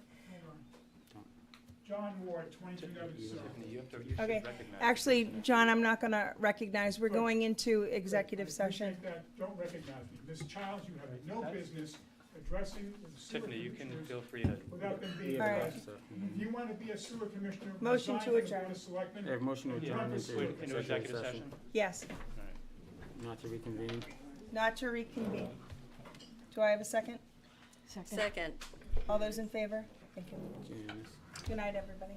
John Ward, 2297. Tiffany, you should Okay, recognize. actually, John, I'm not gonna recognize, we're going into executive I session. appreciate that. Don't recognize me. Ms. Childs, you have no business addressing the sewer Tiffany, you can commissioners feel free to. without them being All right. present. If you want to be a sewer commissioner, Motion to resign from the adjourn. Board of Selectmen, I have motion to and adjourn run for into sewer Into executive session. Yes, Not to reconvene. not to reconvene. Do I have a second? Second. All those in favor? Thank you. Unanimous. Good night, everybody.